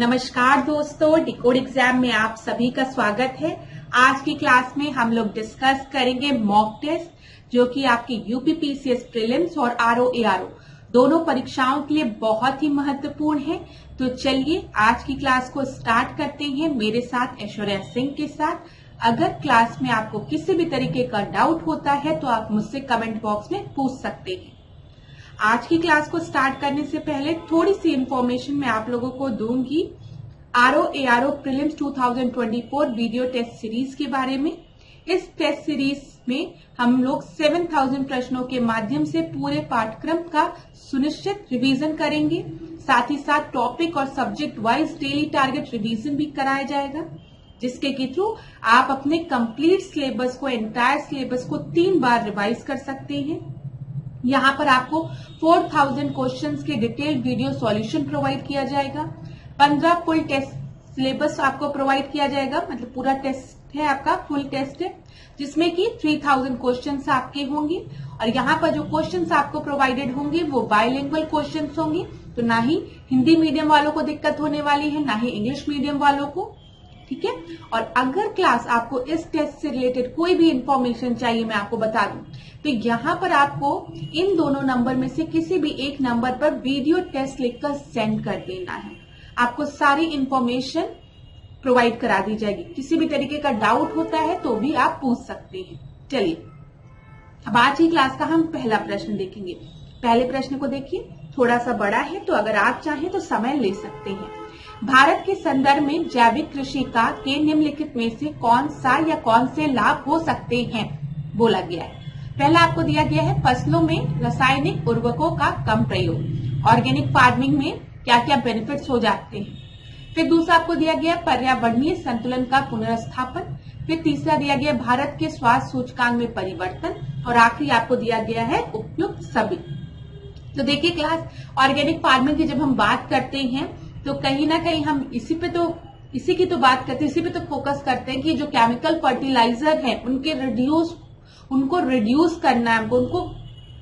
नमस्कार दोस्तों, decode exam में आप सभी का स्वागत है। आज की क्लास में हम लोग डिस्कस करेंगे मॉक टेस्ट जो कि आपकी यूपीपीसीएस प्रीलिम्स और आरओ दोनों परीक्षाओं के लिए बहुत ही महत्वपूर्ण है। तो चलिए आज की क्लास को स्टार्ट करते हैं मेरे साथ ऐश्वर्या सिंह के साथ। अगर क्लास में आपको किसी भी तरीके का डाउट होता है तो आप मुझसे कमेंट बॉक्स में पूछ सकते हैं। आज की क्लास को स्टार्ट करने से पहले थोड़ी सी इंफॉर्मेशन मैं आप लोगों को दूंगी RO prelims 2024 video test series के बारे में। इस टेस्ट सीरीज में हम लोग 7000 प्रश्नों के माध्यम से पूरे पाठ्यक्रम का सुनिश्चित रिवीजन करेंगे। साथ ही साथ टॉपिक और subject wise daily target revision भी कराया जाएगा, जिसके के थ्रू आप अपने कंप्लीट सिलेबस को, एंटायर सिलेबस को 3 बार रिवाइज कर सकते हैं। यहाँ पर आपको 4000 क्वेश्चंस के डिटेल्ड वीडियो सॉल्यूशन प्रोवाइड किया जाएगा। 15 फुल टेस्ट सिलेबस आपको प्रोवाइड किया जाएगा, मतलब पूरा टेस्ट है आपका, फुल टेस्ट है, जिसमें कि 3000 क्वेश्चंस आपके होंगे। और यहाँ पर जो क्वेश्चंस आपको प्रोवाइडेड होंगे वो बाइलिंगुअल क्वेश्चंस होंगे, तो ना ही हिंदी मीडियम वालों को दिक्कत होने वाली है, ना ही इंग्लिश मीडियम वालों को। ठीक है। और अगर क्लास आपको इस टेस्ट से रिलेटेड कोई भी इंफॉर्मेशन चाहिए, मैं आपको बता दूं, तो यहाँ पर आपको इन दोनों नंबर में से किसी भी एक नंबर पर वीडियो टेस्ट लिखकर सेंड कर देना है। आपको सारी इंफॉर्मेशन प्रोवाइड करा दी जाएगी। किसी भी तरीके का डाउट होता है तो भी आप पूछ सकते हैं। चलिए अब आज की क्लास का हम पहला प्रश्न देखेंगे। पहले प्रश्न को देखिए, थोड़ा सा बड़ा है तो अगर आप चाहें तो समय ले सकते हैं। भारत के संदर्भ में जैविक कृषि का के निम्नलिखित में से कौन सा या कौन से लाभ हो सकते हैं बोला गया है। पहला आपको दिया गया है फसलों में रासायनिक उर्वरकों का कम प्रयोग, ऑर्गेनिक फार्मिंग में क्या क्या बेनिफिट्स हो जाते हैं। फिर दूसरा आपको दिया गया पर्यावरणीय संतुलन का पुनर्स्थापन। फिर तीसरा दिया गया भारत के स्वास्थ्य सूचकांक में परिवर्तन। और आखिरी आपको दिया गया है उपयुक्त सभी। तो देखिए क्लास, ऑर्गेनिक फार्मिंग की जब हम बात करते हैं तो कहीं ना कहीं हम इसी की तो बात करते हैं, इसी पे तो फोकस करते हैं कि जो केमिकल फर्टिलाइजर है उनको रिड्यूस करना है हमको, उनको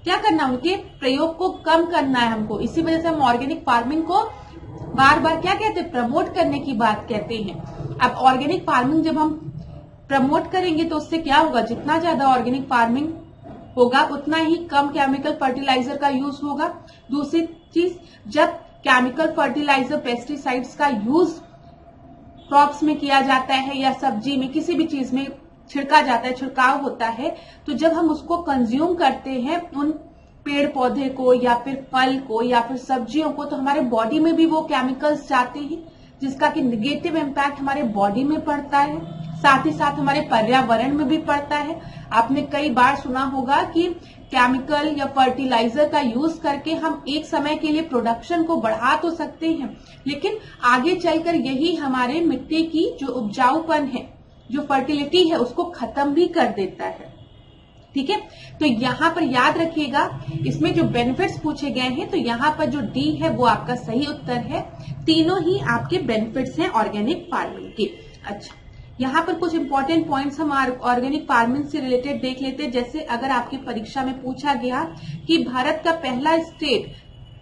क्या करना है, उनके प्रयोग को कम करना है हमको। इसी वजह से हम ऑर्गेनिक फार्मिंग को बार बार क्या कहते हैं, प्रमोट करने की बात कहते हैं। अब ऑर्गेनिक फार्मिंग जब हम प्रमोट करेंगे तो उससे क्या होगा, जितना ज्यादा ऑर्गेनिक फार्मिंग होगा उतना ही कम केमिकल फर्टिलाइजर का यूज होगा। दूसरी चीज, जब केमिकल फर्टिलाइजर पेस्टिसाइड्स का यूज क्रॉप्स में किया जाता है या सब्जी में किसी भी चीज में छिड़का जाता है, छिड़काव होता है, तो जब हम उसको कंज्यूम करते हैं उन पेड़ पौधे को या फिर फल को या फिर सब्जियों को, तो हमारे बॉडी में भी वो केमिकल्स जाते हैं, जिसका कि निगेटिव इम्पैक्ट हमारे बॉडी में पड़ता है, साथ ही साथ हमारे पर्यावरण में भी पड़ता है। आपने कई बार सुना होगा कि केमिकल या फर्टिलाइजर का यूज करके हम एक समय के लिए प्रोडक्शन को बढ़ा तो सकते हैं, लेकिन आगे चलकर यही हमारे मिट्टी की जो उपजाऊपन है, जो फर्टिलिटी है, उसको खत्म भी कर देता है। ठीक है। तो यहाँ पर याद रखिएगा, इसमें जो बेनिफिट्स पूछे गए हैं तो यहाँ पर जो डी है वो आपका सही उत्तर है। तीनों ही आपके बेनिफिट्स हैं ऑर्गेनिक फार्मिंग के। अच्छा, यहाँ पर कुछ इंपॉर्टेंट पॉइंट्स हम ऑर्गेनिक फार्मिंग से रिलेटेड देख लेते हैं। जैसे अगर आपकी परीक्षा में पूछा गया कि भारत का पहला स्टेट,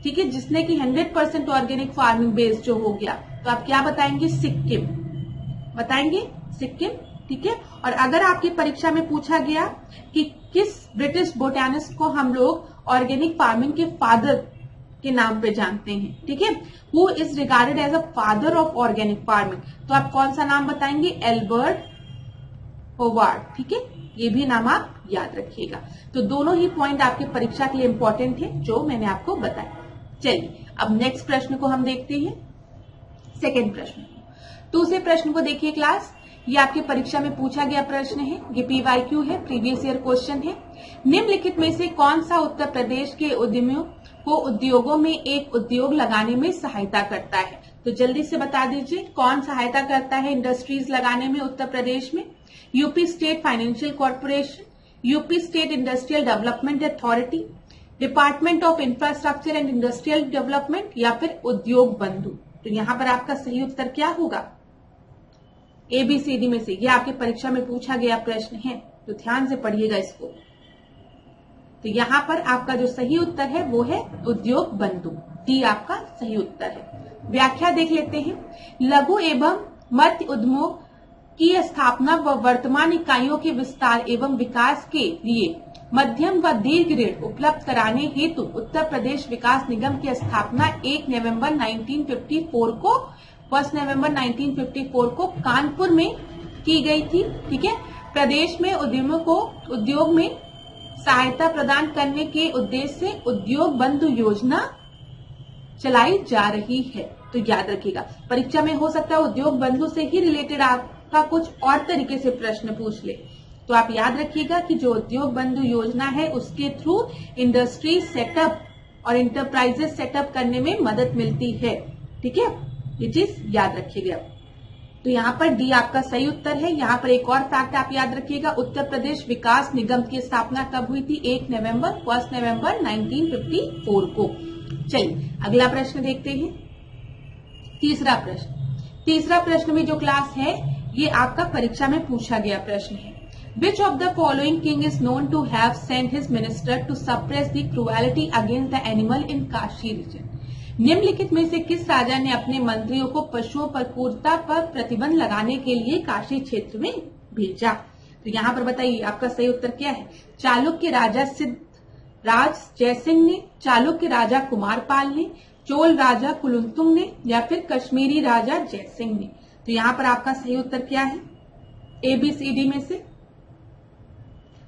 ठीक है, जिसने कि 100% ऑर्गेनिक फार्मिंग बेस्ड जो हो गया, तो आप क्या बताएंगे, सिक्किम बताएंगे, सिक्किम। ठीक है। और अगर आपकी परीक्षा में पूछा गया कि किस ब्रिटिश बोटैनिस्ट को हम लोग ऑर्गेनिक फार्मिंग के फादर के नाम पे जानते हैं, ठीक है, who is regarded as a father of organic farming, तो आप कौन सा नाम बताएंगे, एल्बर्ट होवार्ड। ठीक है, ये भी नाम आप याद रखिएगा। तो दोनों ही पॉइंट आपके परीक्षा के लिए इंपॉर्टेंट है जो मैंने आपको बताया। चलिए अब नेक्स्ट प्रश्न को हम देखते हैं, सेकेंड प्रश्न। दूसरे प्रश्न को देखिए क्लास, ये आपकी परीक्षा में पूछा गया प्रश्न है, ये PYQ है, प्रीवियस ईयर क्वेश्चन है। निम्नलिखित में से कौन सा उत्तर प्रदेश के उद्यमियों को उद्योगों में एक उद्योग लगाने में सहायता करता है। तो जल्दी से बता दीजिए, कौन सहायता करता है इंडस्ट्रीज लगाने में उत्तर प्रदेश में। UP state financial corporation, UP state industrial development authority, department of infrastructure and industrial development, या फिर उद्योग बंधु। तो यहाँ पर आपका सही उत्तर क्या होगा, ABCD में से। ये आपके परीक्षा में पूछा गया प्रश्न है, तो ध्यान से पढ़िएगा इसको। तो यहाँ पर आपका जो सही उत्तर है वो है उद्योग बंधु, डी आपका सही उत्तर है। व्याख्या देख लेते हैं। लघु एवं मध्य उद्यमों की स्थापना व वर्तमान इकाइयों के विस्तार एवं विकास के लिए मध्यम व दीर्घ ऋण उपलब्ध कराने हेतु उत्तर प्रदेश विकास निगम की स्थापना 1 नवंबर 1954 को 1 नवंबर 1954 को कानपुर में की गई थी। ठीक है, प्रदेश में उद्यमों को उद्योग में सहायता प्रदान करने के उद्देश्य से उद्योग बंधु योजना चलाई जा रही है। तो याद रखिएगा, परीक्षा में हो सकता है उद्योग बंधु से ही रिलेटेड आपका कुछ और तरीके से प्रश्न पूछ ले, तो आप याद रखिएगा कि जो उद्योग बंधु योजना है उसके थ्रू इंडस्ट्री सेटअप और इंटरप्राइजेस सेटअप करने में मदद मिलती है। ठीक है, ये चीज याद रखिएगा। तो यहाँ पर डी आपका सही उत्तर है। यहाँ पर एक और फैक्ट आप याद रखिएगा, उत्तर प्रदेश विकास निगम की स्थापना कब हुई थी? 1 नवंबर 1954 को। चलिए अगला प्रश्न देखते हैं। तीसरा प्रश्न में जो क्लास है ये आपका परीक्षा में पूछा गया प्रश्न है। Which of the following king is known to have sent his minister to suppress the cruelty against the animal in Kashi region? निम्नलिखित में से किस राजा ने अपने मंत्रियों को पशुओं पर क्रूरता पर प्रतिबंध लगाने के लिए काशी क्षेत्र में भेजा? तो यहाँ पर बताइए आपका सही उत्तर क्या है? चालुक्य राजा सिद्धराज जयसिंह ने, चालुक्य राजा कुमारपाल ने, चोल राजा कुलुंतुंग ने, या फिर कश्मीरी राजा जयसिंह ने? तो यहाँ पर आपका सही उत्तर क्या है ABCD में से?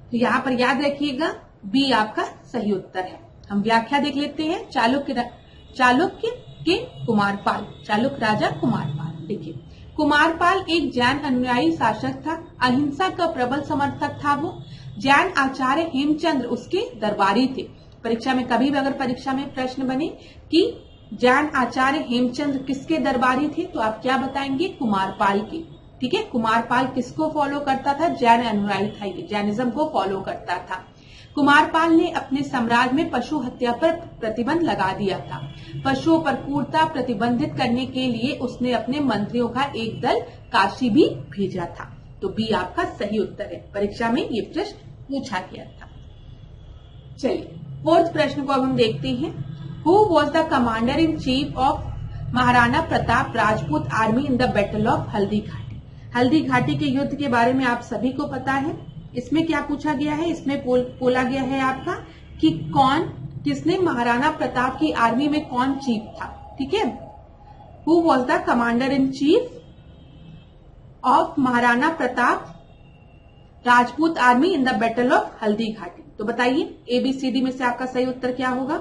तो यहाँ पर याद रखिएगा बी आपका सही उत्तर है। हम व्याख्या देख लेते हैं। चालुक्य के कुमारपाल, चालुक्य राजा कुमारपाल। देखिए, कुमारपाल एक जैन अनुयायी शासक था, अहिंसा का प्रबल समर्थक था। वो जैन आचार्य हेमचंद्र उसके दरबारी थे। परीक्षा में कभी भी अगर परीक्षा में प्रश्न बने कि जैन आचार्य हेमचंद्र किसके दरबारी थे, तो आप क्या बताएंगे? कुमारपाल के। ठीक है, कुमारपाल किसको फॉलो करता था? जैन अनुयायी था, ये जैनिज्म को फॉलो करता था। कुमारपाल ने अपने साम्राज्य में पशु हत्या पर प्रतिबंध लगा दिया था। पशुओं पर क्रूरता प्रतिबंधित करने के लिए उसने अपने मंत्रियों का एक दल काशी भी भेजा था। तो बी आपका सही उत्तर है। परीक्षा में ये प्रश्न पूछा गया था। चलिए फोर्थ प्रश्न को अब हम देखते हैं। Who was the commander in chief of Maharana Pratap Rajput army in the battle of Haldi Ghati? Haldi Ghati के युद्ध के बारे में आप सभी को पता है। इसमें क्या पूछा गया है? इसमें बोला गया है आपका कि किसने महाराणा प्रताप की आर्मी में कौन चीफ था? ठीक है, who was the commander in chief of Maharana Pratap Rajput army in the battle of Haldi Ghati? तो बताइए ABCD में से आपका सही उत्तर क्या होगा?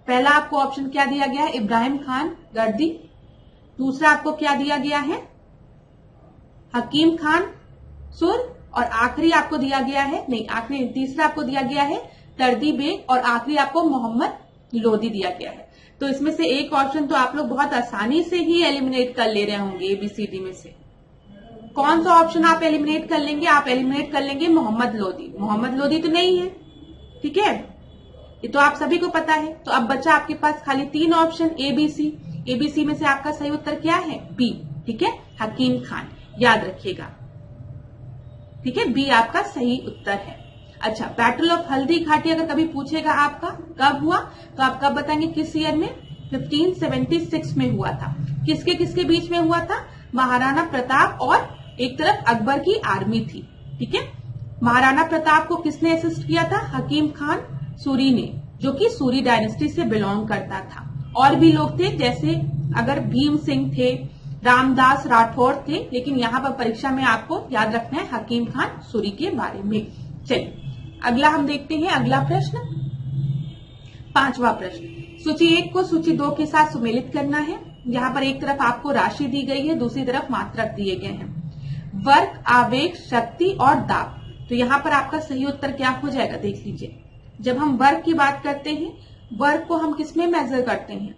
पहला आपको ऑप्शन क्या दिया गया है? इब्राहिम खान गर्दी। दूसरा आपको क्या दिया गया है? हकीम खान सुर। और आखिरी आपको दिया गया है, नहीं आखिरी, तीसरा आपको दिया गया है तर्दी बेग, और आखिरी आपको मोहम्मद लोधी दिया गया है। तो इसमें से एक ऑप्शन तो आप लोग बहुत आसानी से ही एलिमिनेट कर ले रहे होंगे ABCD में से। कौन सा ऑप्शन आप एलिमिनेट कर लेंगे? आप एलिमिनेट कर लेंगे मोहम्मद लोधी। मोहम्मद लोधी तो नहीं है, ठीक है, ये तो आप सभी को पता है। तो अब बचा आपके पास खाली 3 ऑप्शन ABC में से आपका सही उत्तर क्या है? B। ठीक है, हकीम खान, याद रखिएगा। ठीक है, B आपका सही उत्तर है। अच्छा, बैटल ऑफ हल्दी घाटी अगर कभी पूछेगा आपका कब हुआ, तो आप कब बताएंगे किस ईयर में? 1576 में हुआ था। किसके किसके बीच में हुआ था? महाराणा प्रताप और एक तरफ अकबर की आर्मी थी। ठीक है, महाराणा प्रताप को किसने असिस्ट किया था? हकीम खान सूरी ने, जो कि सूरी डायनेस्टी से बिलोंग करता था। और भी लोग थे, जैसे अगर भीम सिंह थे, रामदास राठौर थे, लेकिन यहाँ पर परीक्षा में आपको याद रखना है हकीम खान सूरी के बारे में। चलिए अगला हम देखते हैं। अगला प्रश्न, 5वां प्रश्न, सूची 1 को सूची 2 के साथ सुमेलित करना है। यहाँ पर एक तरफ आपको राशि दी गई है, दूसरी तरफ मात्रक दिए गए हैं। वर्क, आवेग, शक्ति और दाब। तो यहाँ पर आपका सही उत्तर क्या हो जाएगा? देख लीजिए, जब हम वर्क की बात करते हैं, वर्क को हम किसमें मेजर करते हैं?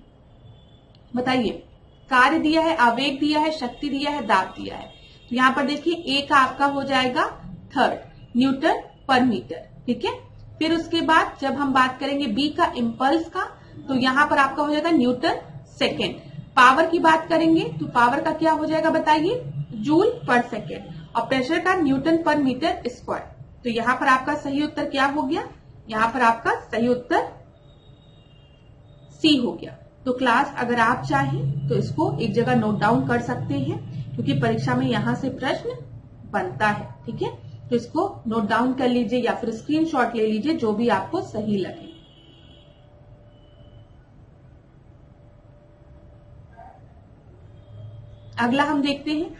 बताइए, कार्य दिया है, आवेग दिया है, शक्ति दिया है, दाब दिया है। तो यहाँ पर देखिए A का आपका हो जाएगा 3rd, न्यूटन पर मीटर। ठीक है, फिर उसके बाद जब हम बात करेंगे B का इम्पल्स का, तो यहाँ पर आपका हो जाएगा न्यूटन 2nd। पावर की बात करेंगे तो पावर का क्या हो जाएगा बताइए? जूल पर सेकेंड। और प्रेशर का न्यूटन पर मीटर स्क्वायर। तो यहाँ पर आपका सही उत्तर क्या हो गया? यहां पर आपका सही उत्तर सी हो गया। तो क्लास अगर आप चाहें तो इसको एक जगह नोट डाउन कर सकते हैं, क्योंकि परीक्षा में यहां से प्रश्न बनता है। ठीक है, तो इसको नोट डाउन कर लीजिए या फिर स्क्रीनशॉट ले लीजिए, जो भी आपको सही लगे। अगला हम देखते हैं,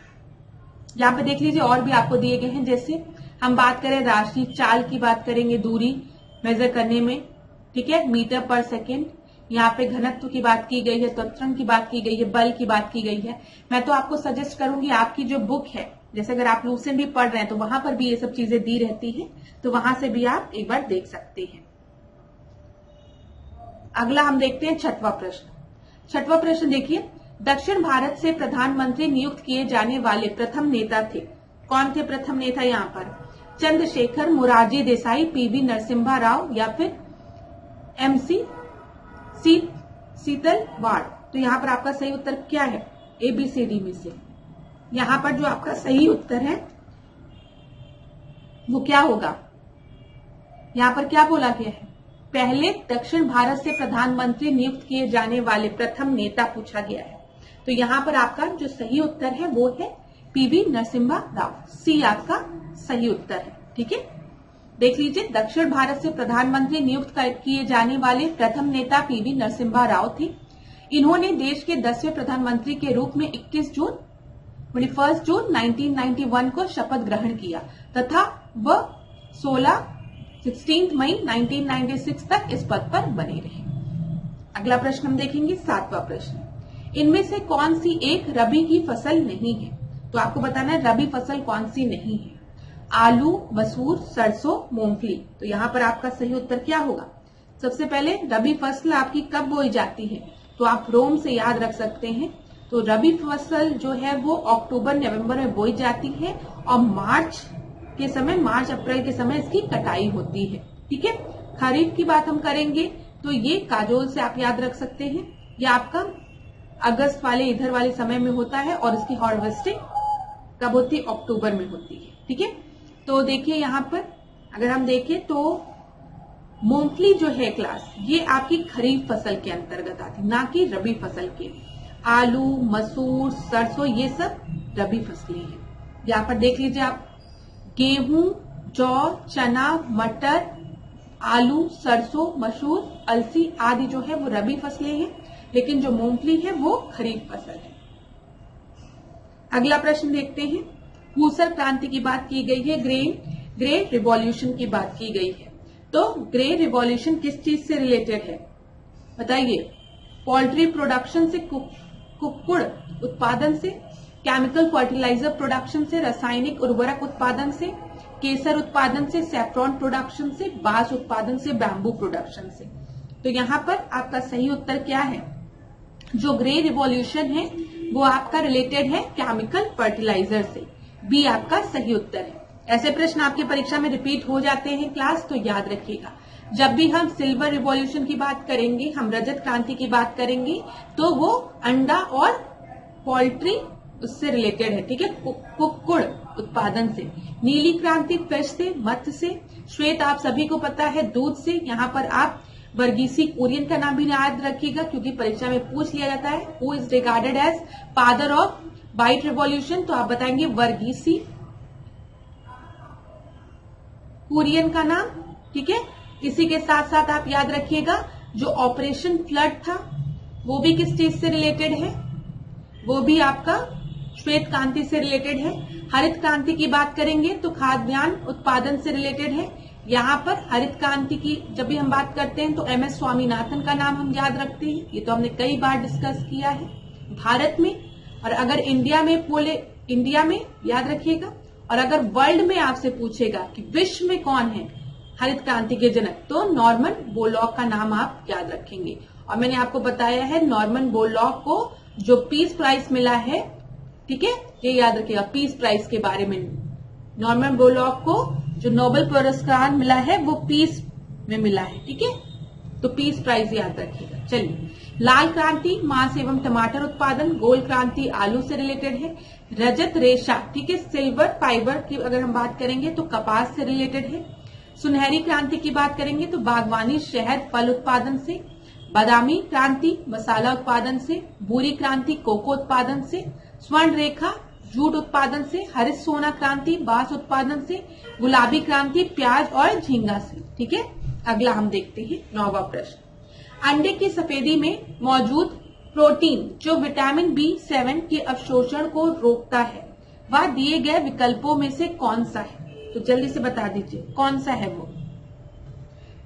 यहां पे देख लीजिए और भी आपको दिए गए हैं। जैसे हम बात करें राशि चाल की, बात करेंगे दूरी मेजर करने में, ठीक है, मीटर पर सेकेंड। यहाँ पे घनत्व की बात की गई है, त्वरण की बात की गई है, बल की बात की गई है। मैं तो आपको सजेस्ट करूंगी आपकी जो बुक है, जैसे अगर आप लूसेंट भी पढ़ रहे हैं तो वहां पर भी ये सब चीजें दी रहती हैं, तो वहां से भी आप एक बार देख सकते हैं। अगला हम देखते हैं छठवां प्रश्न। छठवां प्रश्न देखिए, दक्षिण भारत से प्रधानमंत्री नियुक्त किए जाने वाले प्रथम नेता थे। कौन थे प्रथम नेता यहाँ पर? चंद्रशेखर, मोरारजी देसाई, पीवी नरसिम्हा राव या फिर एमसी सीतलवाड़। तो यहाँ पर आपका सही उत्तर क्या है? एबीसीडी में से यहाँ पर जो आपका सही उत्तर है वो क्या होगा? यहाँ पर क्या बोला गया है? पहले दक्षिण भारत से प्रधानमंत्री नियुक्त किए जाने वाले प्रथम नेता पूछा गया है। तो यहाँ पर आपका जो सही उत्तर है वो है पीवी नरसिम्हा राव। सी आपका सही उत्तर है। ठीक है, देख लीजिए, दक्षिण भारत से प्रधानमंत्री नियुक्त किए जाने वाले प्रथम नेता पीवी नरसिम्हा राव थे। इन्होंने देश के 10वें प्रधानमंत्री के रूप में 21 जून 1991 को शपथ ग्रहण किया तथा वह 16 मई 1996 तक इस पद पर बने रहे। अगला प्रश्न हम देखेंगे, 7वां प्रश्न। इनमें से कौन सी एक रबी की फसल नहीं है? तो आपको बताना है रबी फसल कौन सी नहीं है। आलू, मसूर, सरसों, मूंगफली। तो यहाँ पर आपका सही उत्तर क्या होगा? सबसे पहले रबी फसल आपकी कब बोई जाती है? तो आप रोम से याद रख सकते हैं। तो रबी फसल जो है वो अक्टूबर नवंबर में बोई जाती है और मार्च अप्रैल के समय इसकी कटाई होती है। ठीक है, खरीफ की बात हम करेंगे तो ये काजोल से आप याद रख सकते हैं। ये आपका अगस्त वाले इधर वाले समय में होता है और इसकी हार्वेस्टिंग कब होती है? अक्टूबर में होती है। ठीक है, तो देखिए यहाँ पर अगर हम देखें तो मूंगफली जो है क्लास, ये आपकी खरीफ फसल के अंतर्गत आती, ना कि रबी फसल के। आलू, मसूर, सरसों ये सब रबी फसलें हैं। यहाँ पर देख लीजिए आप, गेहूं, जौ, चना, मटर, आलू, सरसों, मसूर, अलसी आदि जो है वो रबी फसलें हैं, लेकिन जो मूंगफली है वो खरीफ फसल है। अगला प्रश्न देखते हैं, ऊसर क्रांति की बात की गई है, ग्रे रिवॉल्यूशन की बात की गई है। तो ग्रे रिवॉल्यूशन किस चीज से रिलेटेड है बताइए? पोल्ट्री प्रोडक्शन से, कुक्कुड़ उत्पादन से, केमिकल फर्टिलाइजर प्रोडक्शन से, रासायनिक उर्वरक उत्पादन से, केसर उत्पादन से, सैफ्रॉन प्रोडक्शन से, बांस उत्पादन से, बैम्बू प्रोडक्शन से। तो यहाँ पर आपका सही उत्तर क्या है? जो ग्रे रिवॉल्यूशन है वो आपका रिलेटेड है केमिकल फर्टिलाइजर से। बी आपका सही उत्तर है। ऐसे प्रश्न आपकी परीक्षा में रिपीट हो जाते हैं क्लास, तो याद रखिएगा। जब भी हम सिल्वर रिवॉल्यूशन की बात करेंगे, हम रजत क्रांति की बात करेंगे, तो वो अंडा और पोल्ट्री उससे रिलेटेड है। ठीक है, कुक्कुड़ उत्पादन से। नीली क्रांति फिश से, मत्स्य से। श्वेत आप सभी को पता है दूध से। यहाँ पर आप वर्गीसी कुरियन का नाम भी याद रखिएगा, क्योंकि परीक्षा में पूछ लिया जाता है who is regarded as father of white revolution. तो आप बताएंगे वर्गीसी कुरियन का नाम। ठीक है, इसी के साथ साथ आप याद रखिएगा जो ऑपरेशन फ्लड था वो भी किस चीज से रिलेटेड है? वो भी आपका श्वेत क्रांति से रिलेटेड है। हरित क्रांति की बात करेंगे तो खाद्यान्न उत्पादन से रिलेटेड है। यहाँ पर हरित क्रांति की जब भी हम बात करते हैं तो एमएस स्वामीनाथन का नाम हम याद रखते हैं, ये तो हमने कई बार डिस्कस किया है भारत में। और अगर इंडिया में याद रखिएगा, और अगर वर्ल्ड में आपसे पूछेगा कि विश्व में कौन है हरित क्रांति के जनक, तो नॉर्मन बोरलॉग का नाम आप याद रखेंगे। और मैंने आपको बताया है नॉर्मन बोरलॉग को जो पीस प्राइज मिला है, ठीक है, ये याद रखिएगा पीस प्राइज के बारे में। नॉर्मन बोरलॉग को जो नोबेल पुरस्कार मिला है वो पीस में मिला है। ठीक है, तो पीस प्राइज याद रखिएगा। चलिए, लाल क्रांति मांस एवं टमाटर उत्पादन। गोल्ड क्रांति आलू से रिलेटेड है। रजत रेशा, ठीक है, सिल्वर फाइबर की अगर हम बात करेंगे तो कपास से रिलेटेड है। सुनहरी क्रांति की बात करेंगे तो बागवानी, शहद, फल उत्पादन से। बादामी क्रांति मसाला उत्पादन से। भूरी क्रांति कोको उत्पादन से। स्वर्ण रेखा जूट उत्पादन से। हरित सोना क्रांति बांस उत्पादन से। गुलाबी क्रांति प्याज और झींगा से। ठीक है, अगला हम देखते हैं 9वां प्रश्न। अंडे की सफेदी में मौजूद प्रोटीन जो विटामिन B7 के अवशोषण को रोकता है वह दिए गए विकल्पों में से कौन सा है? तो जल्दी से बता दीजिए कौन सा है वो।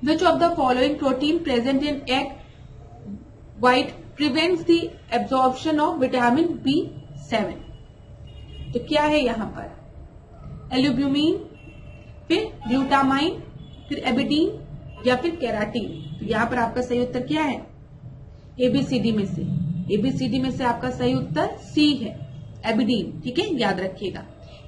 विच of the following protein present in egg white prevents the absorption of vitamin B7? तो क्या है यहाँ पर? एल्यूब्यूमिन, फिर ग्लूटामाइन, फिर एबिडीन या फिर केराटीन। तो यहाँ पर आपका सही उत्तर क्या है? एबीसीडी में से। एबीसीडी में से आपका सही उत्तर सी है, एबिडीन। ठीक है, याद रखिएगा।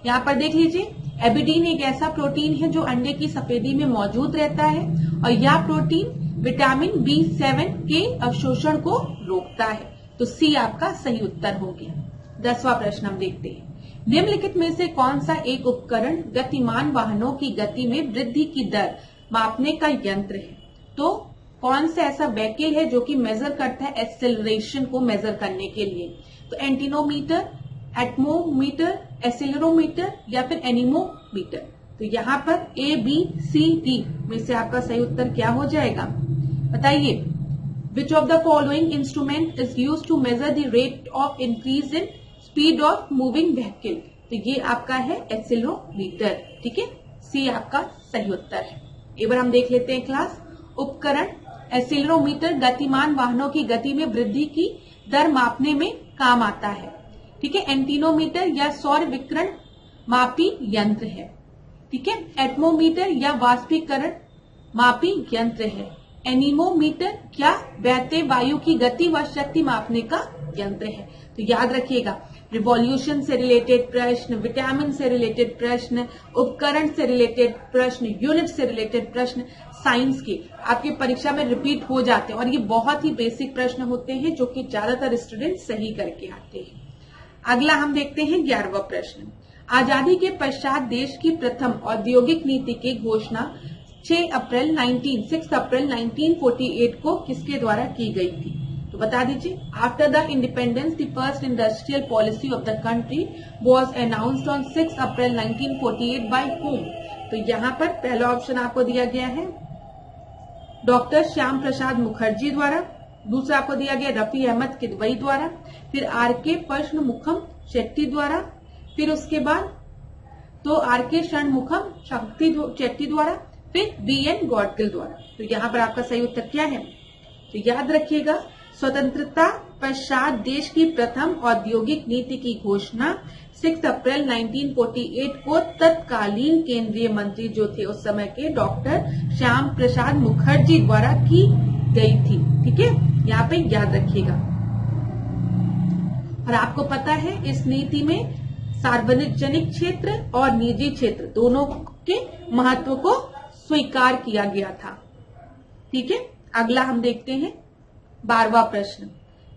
यहाँ पर देख लीजिए, एबिडीन एक ऐसा प्रोटीन है जो अंडे की सफेदी में मौजूद रहता है और यह प्रोटीन विटामिन B7 के अवशोषण को रोकता है। तो सी आपका सही उत्तर हो गया। 10वां प्रश्न हम देखते हैं। निम्नलिखित में से कौन सा एक उपकरण गतिमान वाहनों की गति में वृद्धि की दर मापने का यंत्र है? तो कौन सा ऐसा व्हीकल है जो कि मेजर करता है एक्सेलरेशन को मेजर करने के लिए? तो एंटीनोमीटर, एटमोमीटर, एक्सेलरोमीटर या फिर एनीमोमीटर। तो यहाँ पर ABCD में से आपका सही उत्तर क्या हो जाएगा? बताइए। Which of the following instrument is used to measure the rate of increase in speed of moving vehicle? तो ये आपका है एक्सेलरोमीटर। ठीक है, सी आपका सही उत्तर है। एक बार हम देख लेते हैं क्लास। उपकरण एक्सेलरोमीटर गतिमान वाहनों की गति में वृद्धि की दर मापने में काम आता है। ठीक है, एंटीनोमीटर या सौर विकिरण मापी यंत्र है। ठीक है, एटमोमीटर या वाष्पीकरण मापी यंत्र है। एनीमोमीटर या बहते वायु की गति व शक्ति मापने का यंत्र है। तो याद रखिएगा, रिवॉल्यूशन से रिलेटेड प्रश्न, विटामिन से रिलेटेड प्रश्न, उपकरण से रिलेटेड प्रश्न, यूनिट से रिलेटेड प्रश्न साइंस के आपकी परीक्षा में रिपीट हो जाते हैं और ये बहुत ही बेसिक प्रश्न होते हैं जो कि ज्यादातर स्टूडेंट सही करके आते हैं। अगला हम देखते हैं 11वां प्रश्न। आजादी के पश्चात देश की प्रथम औद्योगिक नीति की घोषणा 6 अप्रैल 1948 को किसके द्वारा की गई थी? तो बता दीजिए। After the independence the first industrial policy of the country was announced on 6 April 1948 by home? तो यहाँ पर पहला ऑप्शन आपको दिया गया है डॉक्टर श्याम प्रसाद मुखर्जी द्वारा। दूसरा आपको दिया गया रफी अहमद किदवई द्वारा। फिर आर.के. पद्ममुखम शेट्टी द्वारा। फिर उसके बाद तो आर.के. षणमुखम शेट्टी द्वारा। फिर B.N. गॉडगिल द्वारा। तो यहाँ पर आपका सही उत्तर क्या है? तो याद रखिएगा, स्वतंत्रता पश्चात देश की प्रथम औद्योगिक नीति की घोषणा 6 अप्रैल 1948 को तत्कालीन केंद्रीय मंत्री जो थे उस समय के डॉक्टर श्याम प्रसाद मुखर्जी द्वारा की गई थी। ठीक है, यहाँ पे याद रखिएगा। और आपको पता है इस नीति में सार्वजनिक क्षेत्र और निजी क्षेत्र दोनों के महत्व को स्वीकार किया गया था। ठीक है, अगला हम देखते हैं 12वां प्रश्न।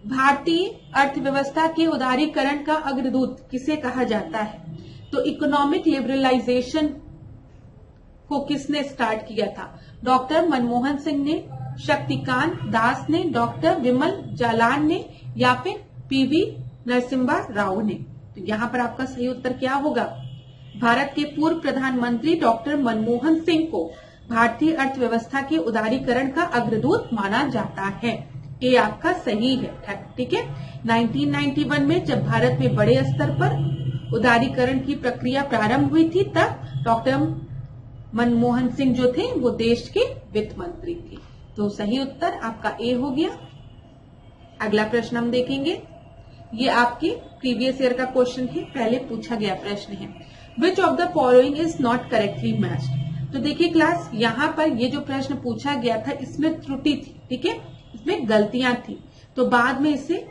भारतीय अर्थव्यवस्था के उदारीकरण का अग्रदूत किसे कहा जाता है? तो इकोनॉमिक लिबरलाइजेशन को किसने स्टार्ट किया था? डॉक्टर मनमोहन सिंह ने, शक्तिकांत दास ने, डॉक्टर विमल जालान ने या फिर पीवी नरसिम्हा राव ने? तो यहाँ पर आपका सही उत्तर क्या होगा? भारत के पूर्व प्रधानमंत्री डॉक्टर मनमोहन सिंह को भारतीय अर्थव्यवस्था के उदारीकरण का अग्रदूत माना जाता है। ये आपका सही है। ठीक है, 1991 में जब भारत में बड़े स्तर पर उदारीकरण की प्रक्रिया प्रारंभ हुई थी तब डॉक्टर मनमोहन सिंह जो थे वो देश के वित्त मंत्री थे। तो सही उत्तर आपका ए हो गया। अगला प्रश्न हम देखेंगे। ये आपके प्रीवियस ईयर का क्वेश्चन है, पहले पूछा गया प्रश्न है। विच of the following is not correctly matched? तो देखिए क्लास, यहाँ पर ये जो प्रश्न पूछा गया था इसमें त्रुटि थी। ठीक है, इसमें गलतियां थी। तो बाद में इसे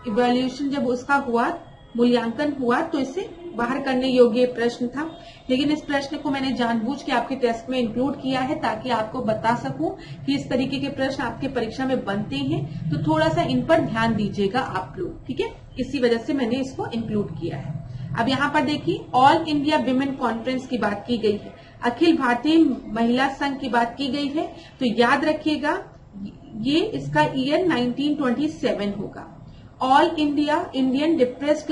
इवैल्यूएशन जब उसका हुआ, मूल्यांकन हुआ, तो इसे बाहर करने योग्य प्रश्न था। लेकिन इस प्रश्न को मैंने जानबूझ के आपके टेस्ट में इंक्लूड किया है ताकि आपको बता सकूं कि इस तरीके के प्रश्न आपके परीक्षा में बनते हैं, तो थोड़ा सा इन पर ध्यान दीजिएगा आप लोग। ठीक है, इसी वजह से मैंने इसको इंक्लूड किया है। अब यहाँ पर देखिए ऑल इंडिया विमेन कॉन्फ्रेंस की बात की गई है, अखिल भारतीय महिला संघ की बात की गई है, तो याद रखिएगा ये इसका ईयर 1927 होगा। All India Indian depressed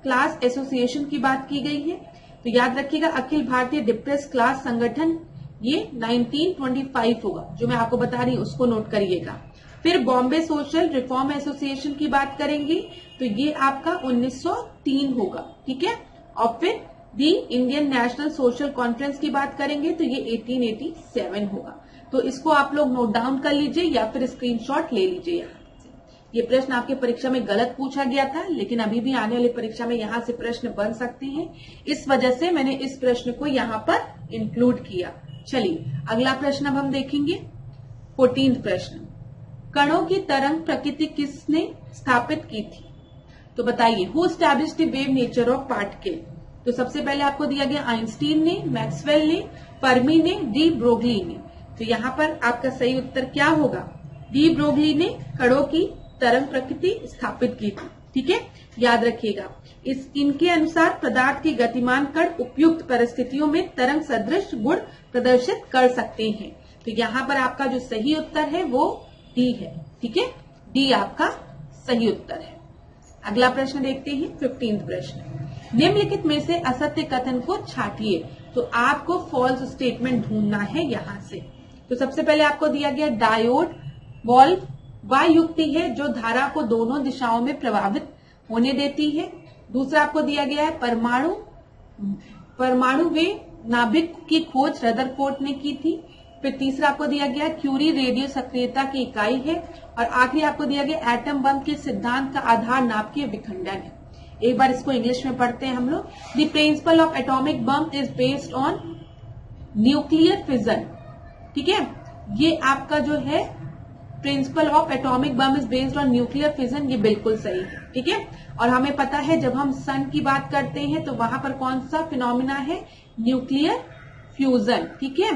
class association की बात की गई है, तो याद रखिएगा अखिल भारतीय डिप्रेस्ड क्लास संगठन ये 1925 होगा, जो मैं आपको बता रही हूं उसको नोट करिएगा। फिर बॉम्बे सोशल रिफॉर्म एसोसिएशन की बात करेंगे तो ये आपका 1903 होगा, ठीक है। और फिर दी इंडियन नेशनल सोशल कॉन्फ्रेंस की बात करेंगे तो ये 1887 होगा। तो इसको आप लोग नोट डाउन कर लीजिए या फिर स्क्रीनशॉट ले लीजिए यहाँ से। ये प्रश्न आपके परीक्षा में गलत पूछा गया था, लेकिन अभी भी आने वाली परीक्षा में यहाँ से प्रश्न बन सकते हैं, इस वजह से मैंने इस प्रश्न को यहाँ पर इंक्लूड किया। चलिए अगला प्रश्न अब हम देखेंगे। 14वां प्रश्न, कणों की तरंग प्रकृति किसने स्थापित की थी? तो बताइए, who established the wave nature of particle? तो सबसे पहले आपको दिया गया आइंस्टीन ने, मैक्सवेल ने, फर्मी ने, डी ब्रोगली ने। तो यहाँ पर आपका सही उत्तर क्या होगा? डी ब्रोगली ने कणों की तरंग प्रकृति स्थापित की थी, ठीक है, याद रखिएगा। इनके अनुसार पदार्थ के गतिमान कण उपयुक्त परिस्थितियों में तरंग सदृश गुण प्रदर्शित कर सकते हैं। तो यहाँ पर आपका जो सही उत्तर है वो डी है, ठीक है, डी आपका सही उत्तर है। अगला प्रश्न देखते हैं, 15वां प्रश्न, निम्नलिखित में से असत्य कथन को छांटिए। तो आपको फॉल्स स्टेटमेंट ढूंढना है यहाँ से। तो सबसे पहले आपको दिया गया डायोड वॉल्व वह युक्ति है जो धारा को दोनों दिशाओं में प्रभावित होने देती है। दूसरा आपको दिया गया है परमाणु वे नाभिक की खोज रदरफोर्ड ने की थी। फिर तीसरा आपको दिया गया क्यूरी रेडियो सक्रियता की इकाई है। और आखिरी आपको दिया गया एटम बम के सिद्धांत का आधार नाभिकीय विखंडन है। एक बार इसको इंग्लिश में पढ़ते हैं हम लोग। The principle of atomic bomb is based on nuclear fission, ठीक है, ये आपका जो है principle of atomic bomb is based on nuclear fission, ये बिल्कुल सही है, ठीक है। और हमें पता है जब हम सन की बात करते हैं तो वहां पर कौन सा फिनोमिना है? न्यूक्लियर फ्यूजन, ठीक है,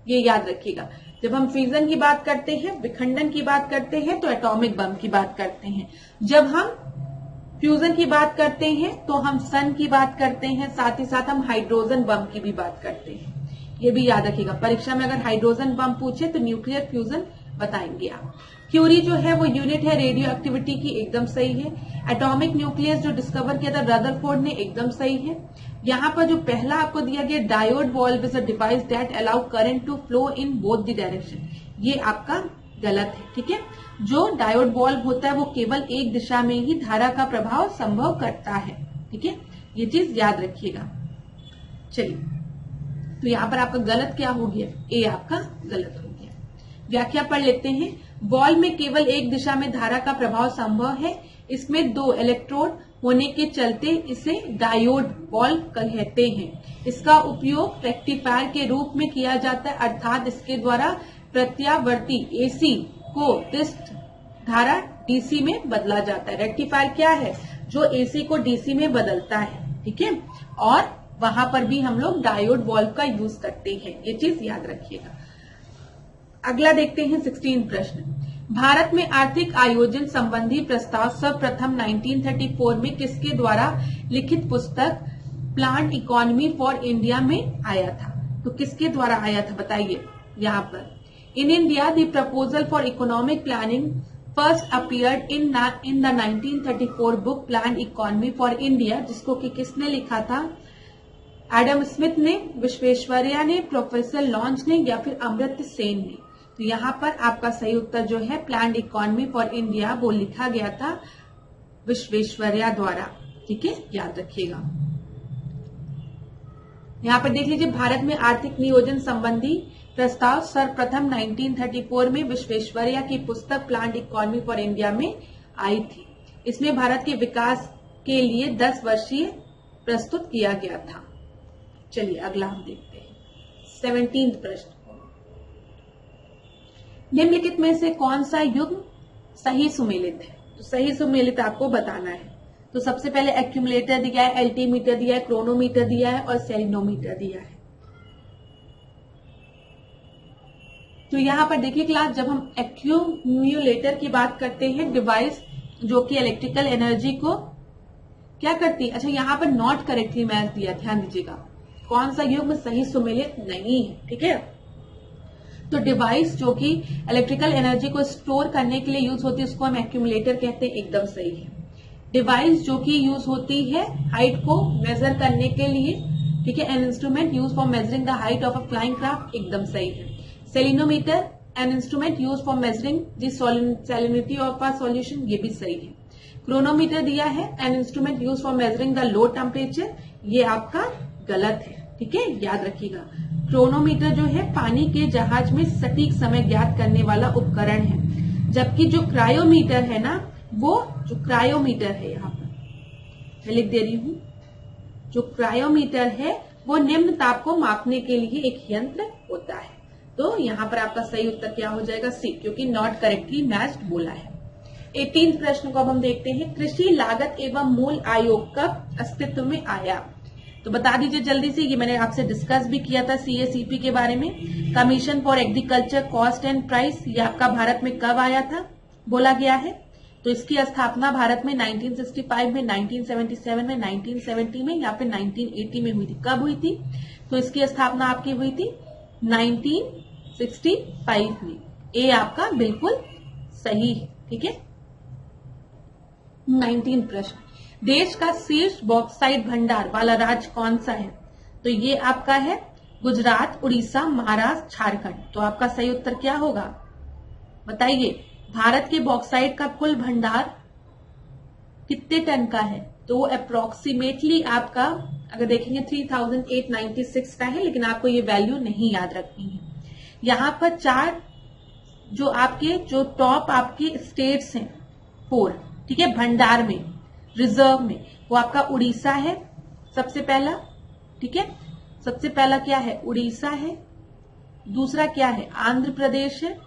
ये याद रखिएगा। जब हम फ्यूजन की बात करते हैं, विखंडन की बात करते हैं, तो एटॉमिक बम की बात करते हैं। जब हम फ्यूजन की बात करते हैं तो हम सन की बात करते हैं, साथ ही साथ हम हाइड्रोजन बम की भी बात करते हैं, ये भी याद रखिएगा। परीक्षा में अगर हाइड्रोजन बम पूछे तो न्यूक्लियर फ्यूजन बताएंगे आप। क्यूरी जो है वो यूनिट है रेडियो एक्टिविटी की, एकदम सही है। एटॉमिक न्यूक्लियस जो डिस्कवर किया था रदरफोर्ड ने, एकदम सही है। यहाँ पर जो पहला आपको दिया गया diode valve is a device that allow current to flow in both the direction, ये आपका गलत है, ठीक है। जो डायोड वॉल्व होता है वो केवल एक दिशा में ही धारा का प्रभाव संभव करता है, ठीक है, ये चीज याद रखिएगा। चलिए, तो यहाँ पर आपका गलत क्या हो गया? ए आपका गलत हो गया। व्याख्या पढ़ लेते हैं। वॉल्व में केवल एक दिशा में धारा का प्रभाव संभव है, इसमें 2 इलेक्ट्रोड होने के चलते इसे डायोड वॉल्व कहते हैं। इसका उपयोग रेक्टिफायर के रूप में किया जाता है, अर्थात इसके द्वारा प्रत्यावर्ती एसी को पृष्ठ धारा डीसी में बदला जाता है। रेक्टिफायर क्या है? जो एसी को डीसी में बदलता है, ठीक है, और वहां पर भी हम लोग डायोड वॉल्व का यूज करते हैं, ये चीज याद रखिएगा। अगला देखते हैं 16वां प्रश्न। भारत में आर्थिक आयोजन संबंधी प्रस्ताव सर्वप्रथम 1934 में किसके द्वारा लिखित पुस्तक प्लान्ड इकोनॉमी फॉर इंडिया में आया था? तो किसके द्वारा आया था बताइए। यहाँ पर in India the proposal for economic planning first appeared in the 1934 book planned economy for India, जिसको कि किसने लिखा था? एडम स्मिथ ने, विश्वेश्वरैया ने, प्रोफेसर लॉन्च ने, या फिर अमर्त्य सेन ने। तो यहाँ पर आपका सही उत्तर जो है प्लान्ड इकोनॉमी फॉर इंडिया वो लिखा गया था विश्वेश्वरैया द्वारा, ठीक है, याद रखिएगा। यहाँ पर देख लीजिए, भारत में आर्थिक नियोजन संबंधी प्रस्ताव सर्वप्रथम 1934 में विश्वेश्वरैया की पुस्तक प्लान्ड इकोनॉमी फॉर इंडिया में आई थी। इसमें भारत के विकास के लिए 10 वर्षीय प्रस्तुत किया गया था। चलिए अगला हम देखते हैं 17वां प्रश्न। निम्नलिखित में से कौन सा युग्म सही सुमेलित है? तो सही सुमेलित आपको बताना है। तो सबसे पहले एक्यूमुलेटर दिया है, एल्टीमीटर दिया है, क्रोनोमीटर दिया है और सेलेनोमीटर दिया है। तो यहाँ पर देखिए क्लास, जब हम एक्यूमुलेटर की बात करते हैं, डिवाइस जो कि इलेक्ट्रिकल एनर्जी को क्या करती है? अच्छा, यहाँ पर नॉट करेक्टली मैच दिया, ध्यान दीजिएगा, कौन सा युग्म सही सुमेलित नहीं है, ठीक है। तो डिवाइस जो कि इलेक्ट्रिकल एनर्जी को स्टोर करने के लिए यूज होती है उसको हम एक्यूमुलेटर कहते हैं, एकदम सही है। डिवाइस जो कि यूज होती है हाइट को मेजर करने के लिए, ठीक है, an instrument use for measuring the height of a flying craft, एकदम सही है। Salinometer an instrument use for measuring the salinity of a solution, ये भी सही है। क्रोनोमीटर दिया है, an instrument use for measuring the low temperature, ये आपका गलत है, ठीक है, याद रखिएगा। क्रोनोमीटर जो है पानी के जहाज में सटीक समय ज्ञात करने वाला उपकरण है, जबकि जो क्रायोमीटर है ना, वो जो क्रायोमीटर है, यहाँ पर मैं लिख दे रही हूं, जो क्रायोमीटर है वो निम्न ताप को मापने के लिए एक यंत्र होता है। तो यहाँ पर आपका सही उत्तर क्या हो जाएगा? सी, क्योंकि नॉट करेक्टली मैच्ड बोला है। 18 प्रश्न को अब हम देखते हैं। कृषि लागत एवं मूल्य आयोग कब अस्तित्व में आया? तो बता दीजिए जल्दी से, ये मैंने आपसे डिस्कस भी किया था CACP के बारे में। Commission for agriculture cost and price, ये आपका भारत में कब आया था बोला गया है? तो इसकी स्थापना भारत में 1965 में, 1977 में, 1970 में या फिर 1980 में हुई थी। कब हुई थी? तो इसकी स्थापना आपकी हुई थी 1965 में। ए आपका बिल्कुल सही है, ठीक है। 19 प्रश्न, देश का शीर्ष बॉक्साइट भंडार वाला राज्य कौन सा है? तो ये आपका है गुजरात, उड़ीसा, महाराष्ट्र, झारखंड। तो आपका सही उत्तर क्या होगा बताइए? भारत के बॉक्साइट का कुल भंडार कितने टन का है? तो अप्रोक्सीमेटली आपका अगर देखेंगे 3896 का है, लेकिन आपको ये वैल्यू नहीं याद रखनी है। यहाँ पर 4 जो आपके जो टॉप आपके स्टेट्स हैं 4, ठीक है, भंडार में, रिजर्व में, वो आपका उड़ीसा है सबसे पहला, ठीक है, सबसे पहला क्या है? उड़ीसा है। दूसरा क्या है? आंध्र प्रदेश है।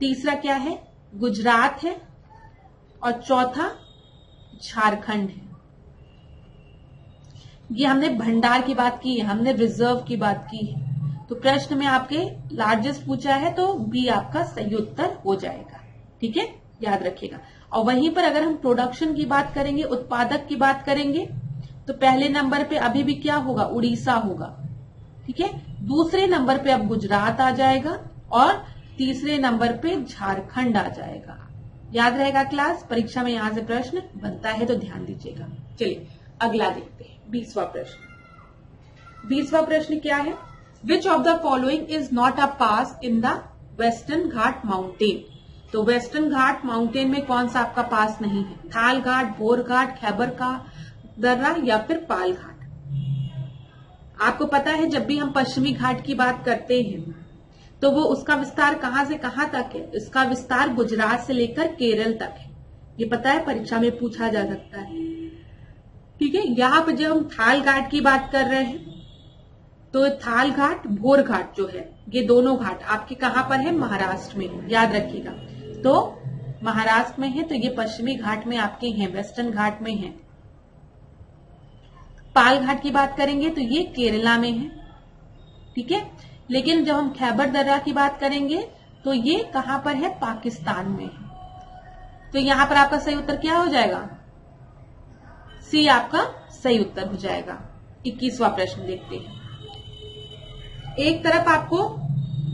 तीसरा क्या है? गुजरात है। और चौथा झारखंड है। ये हमने भंडार की बात की है, हमने रिजर्व की बात की है। तो प्रश्न में आपके लार्जेस्ट पूछा है तो बी आपका सही उत्तर हो जाएगा, ठीक है, याद रखिएगा। और वहीं पर अगर हम प्रोडक्शन की बात करेंगे, उत्पादक की बात करेंगे, तो पहले नंबर पे अभी भी क्या होगा? उड़ीसा होगा, ठीक है। दूसरे नंबर पे अब गुजरात आ जाएगा और तीसरे नंबर पे झारखंड आ जाएगा। याद रहेगा क्लास? परीक्षा में यहां से प्रश्न बनता है तो ध्यान दीजिएगा। चलिए अगला देखते हैं, 20वां प्रश्न। 20वां प्रश्न क्या है? विच of the following is not a pass in the western Ghat mountain? तो वेस्टर्न घाट माउंटेन में कौन सा आपका पास नहीं है? थाल घाट, भोर घाट, खैबर का दर्रा या फिर पाल घाट? आपको पता है जब भी हम पश्चिमी घाट की बात करते हैं तो वो उसका विस्तार कहां से कहां तक है? इसका विस्तार गुजरात से लेकर केरल तक है। ये पता है, परीक्षा में पूछा जा सकता है, ठीक है। यहाँ पर जब हम थाल घाट की बात कर रहे हैं तो थाल घाट, भोर घाट जो है, ये दोनों घाट आपके कहां पर है? महाराष्ट्र में है, याद रखिएगा। तो महाराष्ट्र में है तो ये पश्चिमी घाट में आपके हैं, वेस्टर्न घाट में है। पाल घाट की बात करेंगे तो ये केरला में है, ठीक है। लेकिन जब हम खैबर दर्रा की बात करेंगे तो ये कहां पर है? पाकिस्तान में है। तो यहां पर आपका सही उत्तर क्या हो जाएगा? सी आपका सही उत्तर हो जाएगा। 21वां प्रश्न देखते हैं। एक तरफ आपको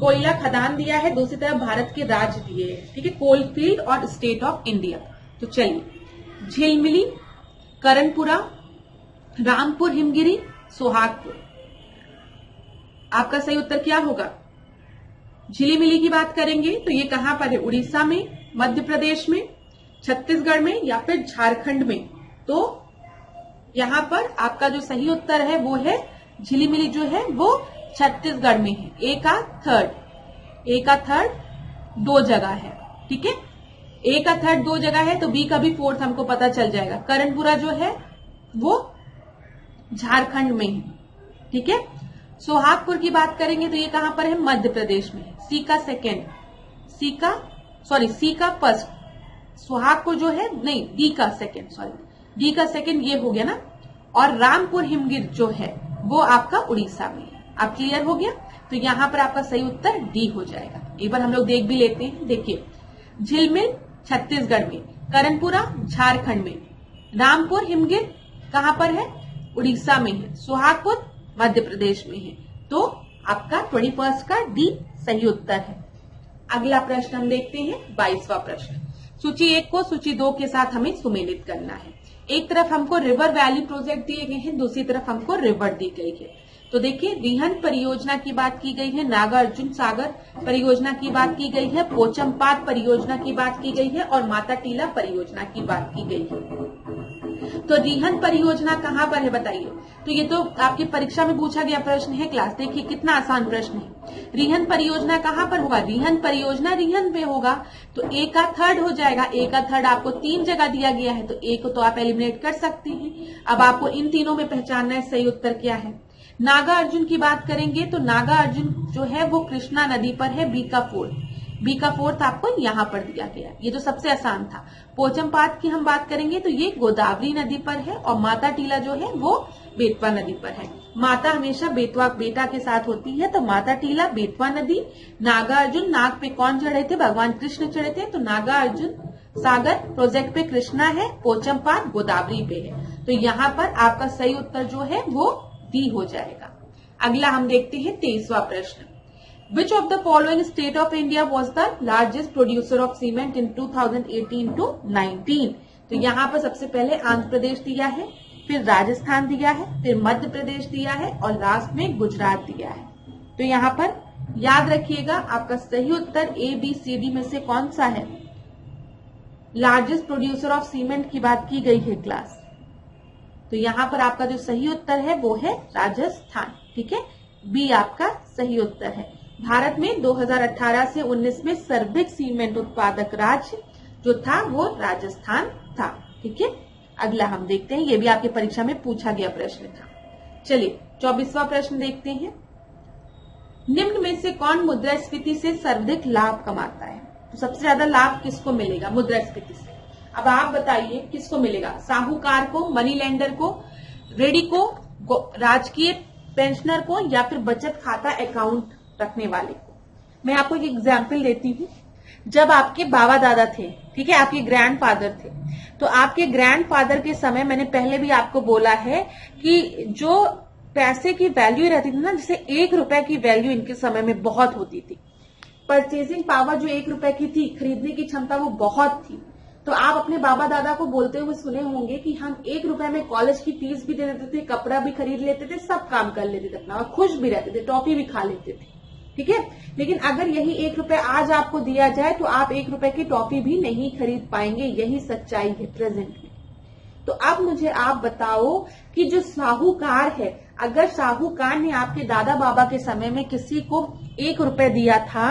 कोयला खदान दिया है, दूसरी तरफ भारत के राज्य दिए हैं, ठीक है, कोलफील्ड और स्टेट ऑफ इंडिया। तो चलिए, झिलमिली, करणपुरा, रामपुर हिमगिरी, सोहागपुर। आपका सही उत्तर क्या होगा? झिलीमिली की बात करेंगे तो ये कहां पर है? उड़ीसा में, मध्य प्रदेश में, छत्तीसगढ़ में या फिर झारखंड में? तो यहां पर आपका जो सही उत्तर है वो है झिलीमिली, जो है वो छत्तीसगढ़ में है। ए का थर्ड 2 जगह है, ठीक है। ए का थर्ड 2 जगह है तो बी का भी 4th हमको पता चल जाएगा। करणपुरा जो है वो झारखंड में है, ठीक है। सोहागपुर की बात करेंगे तो ये कहां पर है? मध्य प्रदेश में है। सी का फर्स्ट, सोहागपुर जो है, नहीं, डी का सेकंड ये हो गया ना। और रामपुर हिमगिर जो है वो आपका उड़ीसा में है। अब क्लियर हो गया? तो यहां पर आपका सही उत्तर डी हो जाएगा। एक बार हम लोग देख भी लेते हैं। देखिए, झिलमिल छत्तीसगढ़ में, करणपुरा झारखंड में, रामपुर हिमगिर कहां पर है, उड़ीसा में है, सुहागपुर मध्य प्रदेश में है। तो आपका 21 का डी सही उत्तर है। अगला प्रश्न हम देखते हैं 22वां प्रश्न। सूची 1 को सूची 2 के साथ हमें सुमेलित करना है। एक तरफ हमको रिवर वैली प्रोजेक्ट दिए गए हैं, दूसरी तरफ हमको रिवर दी गई है। तो देखिए, रिहन परियोजना की बात की गई है, नागार्जुन सागर परियोजना की बात की गई है, पोचमपाद परियोजना की बात की गई है और माता टीला परियोजना की बात की गई है। तो रिहन परियोजना कहाँ पर है बताइए। तो ये तो आपकी परीक्षा में पूछा गया प्रश्न है क्लास। देखिए कितना आसान प्रश्न है। रिहन परियोजना कहाँ पर होगा, रिहन परियोजना रिहन पे होगा। तो ए का थर्ड हो जाएगा। ए का थर्ड आपको 3 जगह दिया गया है, तो ए को तो आप एलिमिनेट कर सकते हैं। अब आपको इन तीनों में पहचानना है सही उत्तर क्या है। नागा अर्जुन की बात करेंगे तो नागा अर्जुन जो है वो कृष्णा नदी पर है, बी का फोर्थ आपको यहाँ पर दिया गया। ये तो सबसे आसान था। पोचमपाद की हम बात करेंगे तो ये गोदावरी नदी पर है और माता टीला जो है वो बेतवा नदी पर है। माता हमेशा बेटा के साथ होती है, तो माता टीला बेतवा नदी। नागा अर्जुन, नाग पे कौन चढ़े थे, भगवान कृष्ण चढ़े थे, तो नागा अर्जुन सागर प्रोजेक्ट पे कृष्णा है, पोचमपाद गोदावरी पे है। तो यहाँ पर आपका सही उत्तर जो है वो डी हो जाएगा। अगला हम देखते हैं 23वां प्रश्न। Which of the following state of India was the largest producer of cement in 2018 to 19? तो यहाँ पर सबसे पहले आंध्र प्रदेश दिया है, फिर राजस्थान दिया है, फिर मध्य प्रदेश दिया है और लास्ट में गुजरात दिया है। तो यहाँ पर याद रखिएगा आपका सही उत्तर ए बी सी डी में से कौन सा है। लार्जेस्ट प्रोड्यूसर ऑफ सीमेंट की बात की गई है क्लास। तो यहाँ पर आपका जो सही उत्तर है वो है राजस्थान। ठीक है, बी आपका सही उत्तर है। भारत में 2018 से 19 में सर्वाधिक सीमेंट उत्पादक राज्य जो था वो राजस्थान था। ठीक है, अगला हम देखते हैं, ये भी आपकी परीक्षा में पूछा गया प्रश्न था। चलिए 24वां प्रश्न देखते हैं। निम्न में से कौन मुद्रास्फीति से सर्वाधिक लाभ कमाता है। तो सबसे ज्यादा लाभ किसको मिलेगा मुद्रास्फीति से। अब आप बताइए किसको मिलेगा, साहूकार को, मनी लेंडर को, रेडी को, राजकीय पेंशनर को या फिर बचत खाता अकाउंट रखने वाले को। मैं आपको एक एग्जाम्पल देती हूँ। जब आपके बाबा दादा थे, ठीक है, आपके ग्रैंडफादर थे, तो आपके ग्रैंडफादर के समय मैंने पहले भी आपको बोला है कि जो पैसे की वैल्यू रहती थी ना, जैसे 1 रुपए की वैल्यू इनके समय में बहुत होती थी। परचेसिंग पावर जो 1 रुपए की थी, खरीदने की क्षमता वो बहुत थी। तो आप अपने बाबा दादा को बोलते हुए सुने होंगे कि हम 1 रुपए में कॉलेज की फीस भी दे देते थे, कपड़ा भी खरीद लेते थे, सब काम कर लेते थे अपना और खुश भी रहते थे, टॉफी भी खा लेते थे। ठीक है, लेकिन अगर यही 1 रुपए आज आपको दिया जाए तो आप 1 रुपए की टॉफी भी नहीं खरीद पाएंगे। यही सच्चाई है प्रेजेंट में। तो अब मुझे आप बताओ कि जो साहूकार है, अगर साहूकार ने आपके दादा बाबा के समय में किसी को 1 रुपए दिया था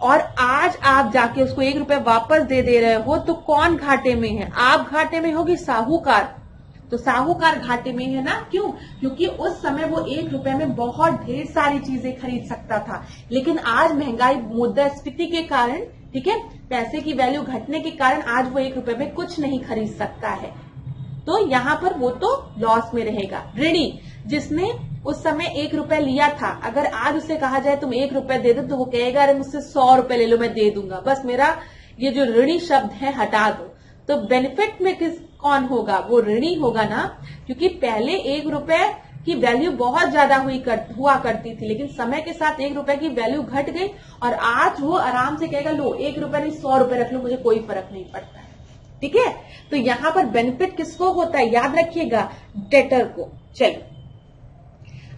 और आज आप जाके उसको 1 रुपए वापस दे रहे हो, तो कौन घाटे में है, आप घाटे में होगी साहूकार। तो साहूकार घाटे में है ना, क्यों, क्योंकि उस समय वो 1 रुपए में बहुत ढेर सारी चीजें खरीद सकता था। लेकिन आज महंगाई मुद्रास्फीति के कारण, ठीक है, पैसे की वैल्यू घटने के कारण आज वो 1 रुपए में कुछ नहीं खरीद सकता है। तो यहाँ पर वो तो लॉस में रहेगा। ऋणी जिसने उस समय 1 रुपए लिया था, अगर आज उसे कहा जाए तुम 1 रुपए दे दो, तो वो कहेगा अरे मुझसे 100 रुपए ले लो, मैं दे दूंगा, बस मेरा ये जो ऋणी शब्द है हटा दो। तो बेनिफिट में कौन होगा, वो ऋणी होगा ना, क्योंकि पहले 1 रुपए की वैल्यू बहुत ज्यादा हुआ करती थी, लेकिन समय के साथ 1 रुपए की वैल्यू घट गई और आज वो आराम से कहेगा लो 1 रुपए नहीं 100 रुपए रख लो, मुझे कोई फर्क नहीं पड़ता है। ठीक है, तो यहाँ पर बेनिफिट किसको होता है, याद रखिएगा, डेटर को। चलिए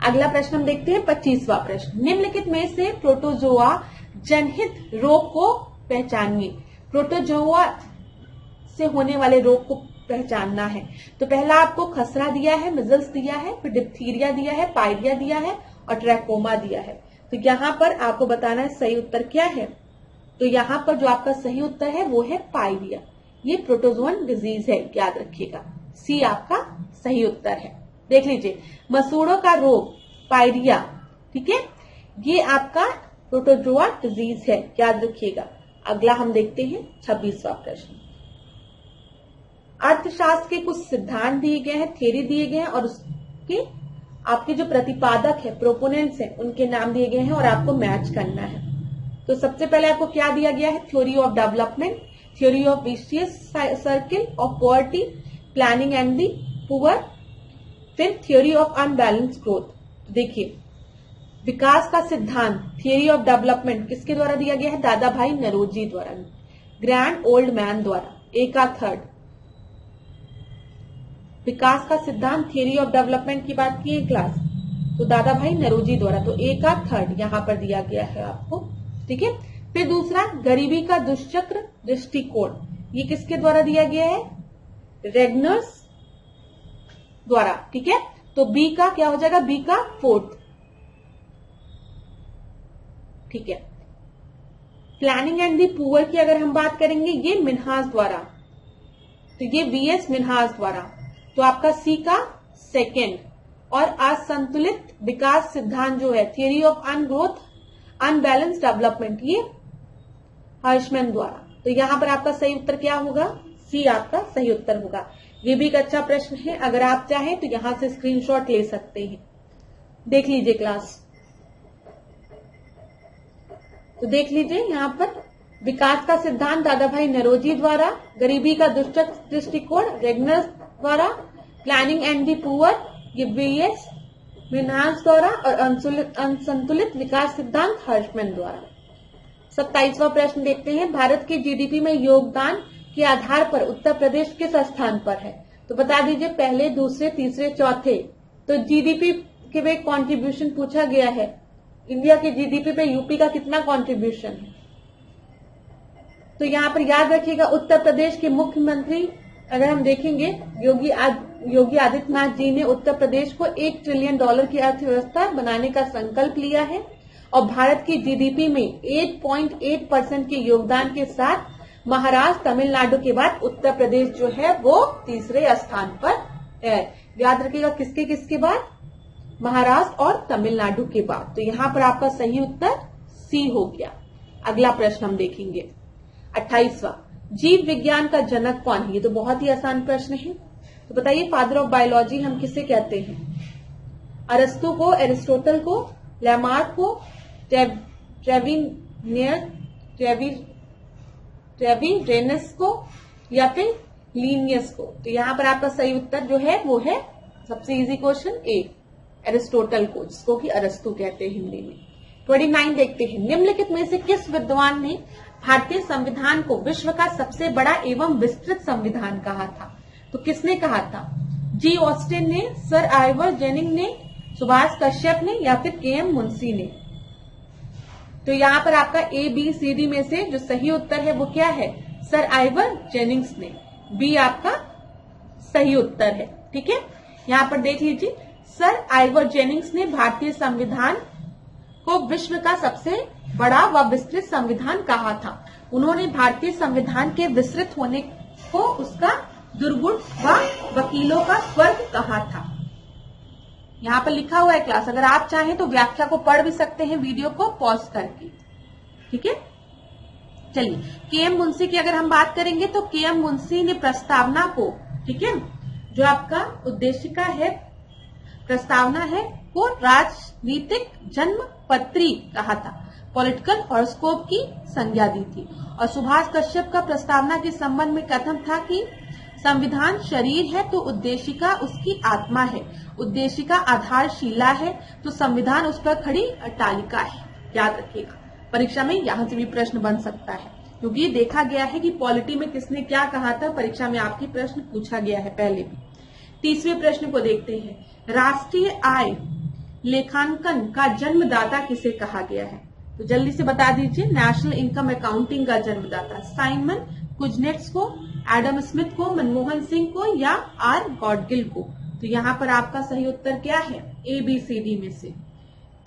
अगला प्रश्न हम देखते हैं 25वां प्रश्न। निम्नलिखित में से प्रोटोजोआ जनहित रोग को पहचानिए। प्रोटोजोआ से होने वाले रोग को पहचानना है। तो पहला आपको खसरा दिया है, मिजल्स दिया है, फिर डिप्थीरिया दिया है, पायरिया दिया है और ट्रैकोमा दिया है। तो यहाँ पर आपको बताना है सही उत्तर क्या है। तो यहाँ पर जो आपका सही उत्तर है वो है पायरिया। ये प्रोटोजोअन डिजीज है, याद रखिएगा। सी आपका सही उत्तर है। देख लीजिए, मसूड़ों का रोग पायरिया, ठीक है, ये आपका प्रोटोजोआ डिजीज है, याद रखिएगा। अगला हम देखते हैं 26वां प्रश्न। अर्थशास्त्र के कुछ सिद्धांत दिए गए हैं, थ्योरी दिए गए हैं और उसके आपके जो प्रतिपादक है, प्रोपोनेंट्स हैं, उनके नाम दिए गए हैं और आपको मैच करना है। तो सबसे पहले आपको क्या दिया गया है, theory of development. Theory of vicious circle of poverty, planning and the poor, फिर थ्योरी ऑफ अनबैलेंस ग्रोथ। देखिए, विकास का सिद्धांत थियरी ऑफ डेवलपमेंट किसके द्वारा दिया गया है? दादा भाई नरोजी द्वारा, ग्रैंड ओल्ड मैन द्वारा। ए का थर्ड, विकास का सिद्धांत थियरी ऑफ डेवलपमेंट की बात की है क्लास, तो दादा भाई नरोजी द्वारा, तो ए का थर्ड यहां पर दिया गया है आपको, ठीक है। फिर दूसरा, गरीबी का दुष्चक्र दृष्टिकोण, ये किसके द्वारा दिया गया है? रेगनर्स द्वारा, ठीक है। तो बी का क्या हो जाएगा? बी का फोर्थ, ठीक है। प्लानिंग एंड दी पुअर की अगर हम बात करेंगे, ये मिन्हास द्वारा, तो ये वीएस मिन्हास द्वारा, तो आपका सी का सेकेंड। और असंतुलित विकास सिद्धांत जो है थियरी ऑफ अनग्रोथ अनबैलेंस डेवलपमेंट, ये हर्षमैन द्वारा। तो यहां पर आपका सही उत्तर क्या होगा? सी आपका सही उत्तर होगा। ये भी एक अच्छा प्रश्न है, अगर आप चाहें तो यहां से स्क्रीनशॉट ले सकते हैं। देख लीजिए क्लास, तो देख लीजिए यहां पर विकास का सिद्धांत दादा भाई नरोजी द्वारा, गरीबी का दुष्चक्र दृष्टिकोण रेगनर्स द्वारा, प्लानिंग एंड दी पुअर ये वीएस मिन्हास द्वारा, और असंतुलित विकास सिद्धांत हर्षमैन द्वारा। 27वां प्रश्न देखते हैं, भारत के जीडीपी में योगदान के आधार पर उत्तर प्रदेश किस स्थान पर है? तो बता दीजिए, पहले, दूसरे, तीसरे, चौथे। तो जीडीपी के में कंट्रीब्यूशन पूछा गया है, इंडिया के जीडीपी पे यूपी का कितना कंट्रीब्यूशन है? तो यहां पर याद रखिएगा, उत्तर प्रदेश के मुख्यमंत्री अगर हम देखेंगे, योगी आदित्यनाथ जी ने उत्तर प्रदेश को $1 ट्रिलियन की अर्थव्यवस्था बनाने का संकल्प लिया है, और भारत की जीडीपी में 8.8% के योगदान के साथ महाराष्ट्र, तमिलनाडु के बाद उत्तर प्रदेश जो है वो तीसरे स्थान पर है। याद रखिएगा, किसके किसके बाद? महाराष्ट्र और तमिलनाडु के बाद। तो यहां पर आपका सही उत्तर सी हो गया। अगला प्रश्न हम देखेंगे 28वां, जीव विज्ञान का जनक कौन है? ये तो बहुत ही आसान प्रश्न है, तो बताइए फादर ऑफ बायोलॉजी हम किसे कहते हैं? अरस्तु को, एरिस्टोटल को, लैमार्क को, ट्रेविरेनस को, या फिर लीनियस को? तो यहां पर आपका सही उत्तर जो है वो है सबसे इजी क्वेश्चन ए, एरिस्टोटल को, जिसको कि अरस्तु कहते हैं हिंदी में। 29 देखते हैं, निम्नलिखित में से किस विद्वान ने भारतीय संविधान को विश्व का सबसे बड़ा एवं विस्तृत संविधान कहा था? तो किसने कहा था? जी ऑस्टिन ने, सर आइवर जेनिंग ने, सुभाष कश्यप ने, या फिर के.एम. मुंशी ने? तो यहाँ पर आपका ए बी सी डी में से जो सही उत्तर है वो क्या है? सर आइवर जेनिंग्स ने, बी आपका सही उत्तर है, ठीक है। यहाँ पर देख लीजिए, सर आइवर जेनिंग्स ने भारतीय संविधान को विश्व का सबसे बड़ा व विस्तृत संविधान कहा था। उन्होंने भारतीय संविधान के विस्तृत होने को उसका दुर्गुण व वकीलों का स्वर्ग कहा था। यहाँ पर लिखा हुआ है क्लास, अगर आप चाहें तो व्याख्या को पढ़ भी सकते हैं वीडियो को पॉज करके, ठीक है। चलिए, के.एम. मुंशी की अगर हम बात करेंगे तो के.एम. मुंशी ने प्रस्तावना को, ठीक है, जो आपका उद्देशिका है, प्रस्तावना है, को राजनीतिक जन्म पत्री कहा था, पॉलिटिकल हॉरोस्कोप की संज्ञा दी थी। और सुभाष कश्यप का प्रस्तावना के संबंध में कथन था कि संविधान शरीर है तो उद्देशिका उसकी आत्मा है, उद्देशिका आधारशिला है तो संविधान उस पर खड़ी अट्टालिका है। याद रखिएगा, परीक्षा में यहाँ से भी प्रश्न बन सकता है, क्योंकि ये देखा गया है कि पॉलिटी में किसने क्या कहा था, परीक्षा में आपकी प्रश्न पूछा गया है पहले भी। 30वें प्रश्न को देखते हैं, राष्ट्रीय आय लेखांकन का जन्मदाता किसे कहा गया है? तो जल्दी से बता दीजिए। नेशनल इनकम अकाउंटिंग का जन्मदाता साइमन कुजनेट्स को, एडम स्मिथ को, मनमोहन सिंह को, या आर गॉडगिल को? तो यहाँ पर आपका सही उत्तर क्या है? ए बी सी डी में से।